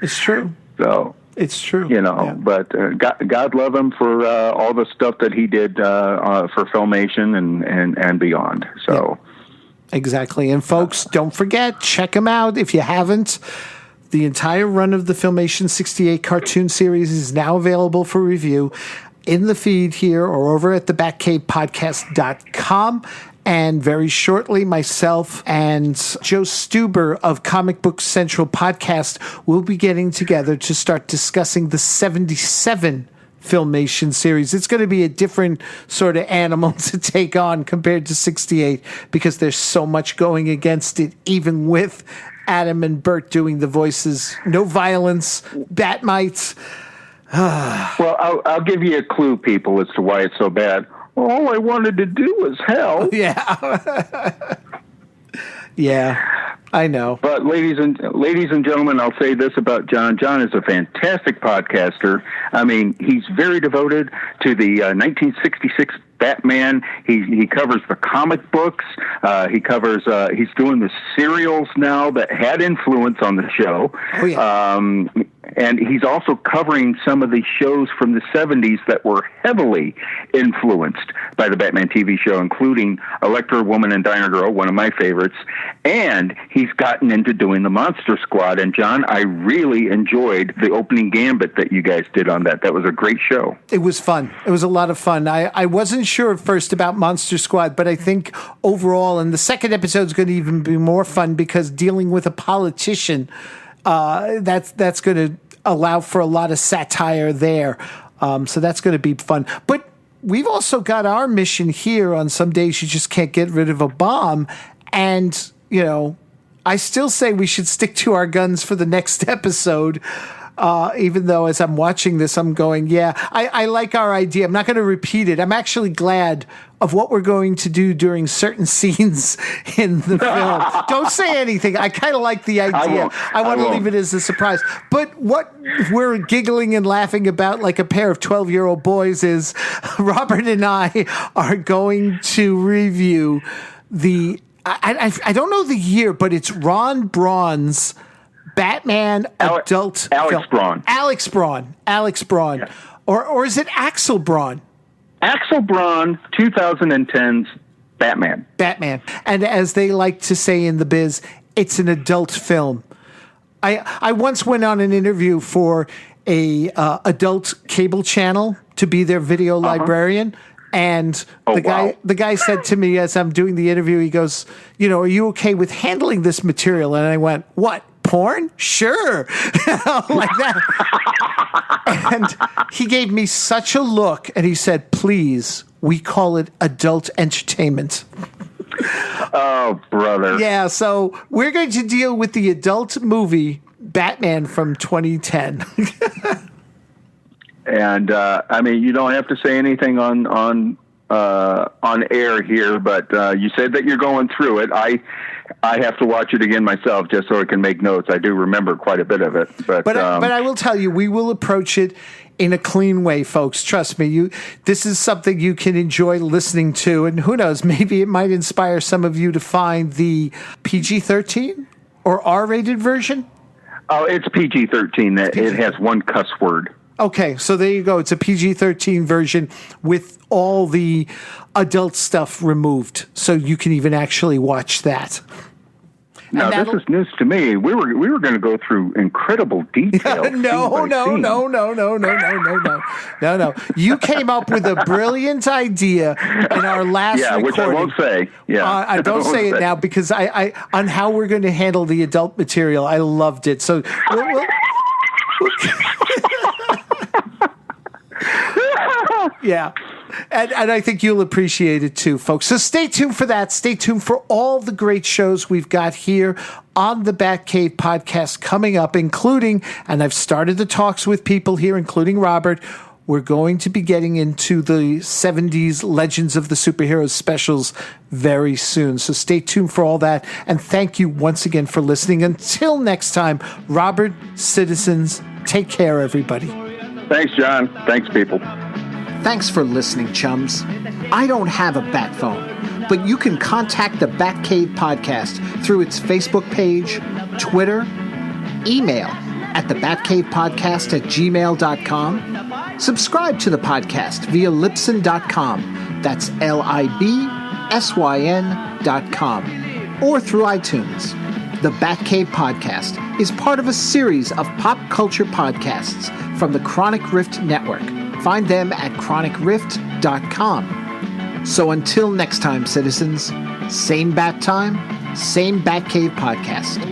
It's true. So it's true. But God love him for all the stuff that he did for Filmation and beyond. So exactly. And folks, don't forget, check him out if you haven't. The entire run of the Filmation 68 cartoon series is now available for review in the feed here or over at thebatcavepodcast.com. And very shortly, myself and Joe Stuber of Comic Book Central Podcast will be getting together to start discussing the 77 Filmation series. It's going to be a different sort of animal to take on compared to 68 because there's so much going against it, even with Adam and Bert doing the voices. No violence, bat mites. Well, I'll give you a clue, people, as to why it's so bad. All I wanted to do was hell. Yeah. Yeah, I know. But ladies and gentlemen, I'll say this about John. John is a fantastic podcaster. I mean, he's very devoted to the 1966 Batman. He covers the comic books. He covers. He's doing the serials now that had influence on the show. Oh, yeah. And he's also covering some of the shows from the 70s that were heavily influenced by the Batman TV show, including Electra Woman and Diner Girl, one of my favorites. And he's gotten into doing the Monster Squad. And, John, I really enjoyed the opening gambit that you guys did on that. That was a great show. It was fun. It was a lot of fun. I wasn't sure at first about Monster Squad, but I think overall, and the second episode is going to even be more fun because dealing with a politician, that's going to allow for a lot of satire there. So that's going to be fun. But we've also got our mission here on Some Days You Just Can't Get Rid of a Bomb. And, you know, I still say we should stick to our guns for the next episode. Even though as I'm watching this, I'm going, yeah, I like our idea. I'm not going to repeat it. I'm actually glad of what we're going to do during certain scenes in the film. Don't say anything. I kind of like the idea. I want to leave it as a surprise. But what we're giggling and laughing about like a pair of 12-year-old boys is Robert and I are going to review the, I don't know the year, but it's Ron Braun's Batman adult Alex film. Alex Braun. Yeah. Or is it Axel Braun? Axel Braun, 2010's Batman. And as they like to say in the biz, it's an adult film. I once went on an interview for a adult cable channel to be their video librarian. And the guy said to me as I'm doing the interview, he goes, you know, are you okay with handling this material? And I went, what? Porn? Sure. Like that. And he gave me such a look and he said, please, we call it adult entertainment. Oh, brother. Yeah, so we're going to deal with the adult movie Batman from 2010. And I mean, you don't have to say anything on air here, but you said that you're going through it. I have to watch it again myself just so I can make notes. I do remember quite a bit of it, but I will tell you, we will approach it in a clean way, folks. Trust me. This is something you can enjoy listening to, and who knows, maybe it might inspire some of you to find the PG-13 or R-rated version. Oh, it's PG-13. It has one cuss word. Okay, so there you go. It's a PG-13 version with all the adult stuff removed, so you can even actually watch that. Now, this is news to me. We were going to go through incredible detail. No. You came up with a brilliant idea in our last recording. Which I won't say. Yeah, I don't say it now because I on how we're going to handle the adult material. I loved it. So we'll yeah. And I think you'll appreciate it too, folks. So stay tuned for that. Stay tuned for all the great shows we've got here on the Batcave podcast coming up, including, and I've started the talks with people here, including Robert, we're going to be getting into the 70s Legends of the Superheroes specials very soon. So stay tuned for all that. And thank you once again for listening. Until next time, Robert, citizens, take care, everybody. Thanks, John. Thanks, people. Thanks for listening, chums. I don't have a bat phone, but you can contact the Batcave podcast through its Facebook page, Twitter, email at thebatcavepodcast@gmail.com. Subscribe to the podcast via Libsyn.com. That's LIBSYN.com. Or through iTunes. The Batcave podcast is part of a series of pop culture podcasts from the Chronic Rift Network. Find them at chronicrift.com. So until next time, citizens, same bat time, same Batcave podcast.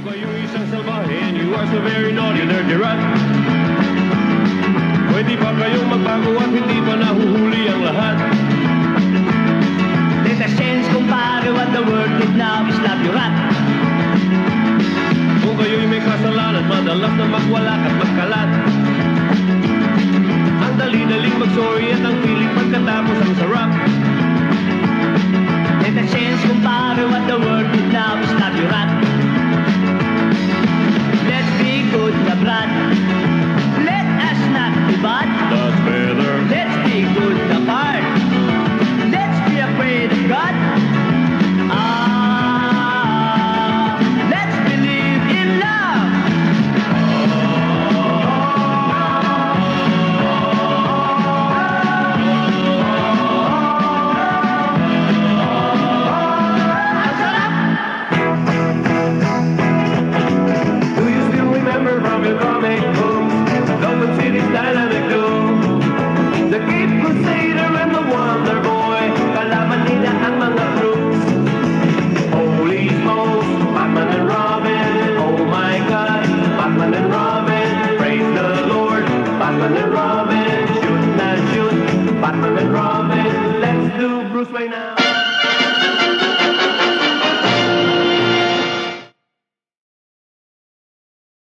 You are so very naughty, dirty rat. Pwede ba kayong magbago at hindi pa nahuhuli ang lahat? Let us change, kumpare, what the world needs now is love your rat. Kung kayo'y may kasalanan, madalas na magwalak at magkalat. Ang dali-daling mag-sorry at ang piling pagkatapos ang sarap. Let us change, kumpare, what the world needs now is love your rat. Let's be good na brad. Let us not be bad. That's better. Let's be good na part. Let's be afraid of God. Let's believe in love. Do you still remember from your comic books Gotham City's dynamic duo? The Cape Crusader and the Wonder Boy, kalaban nila ang mga crooks. Holy smokes, Batman and Robin, oh my God, Batman and Robin, praise the Lord, Batman and Robin, shoot na shoot, Batman and Robin, let's do Bruce Wayne now.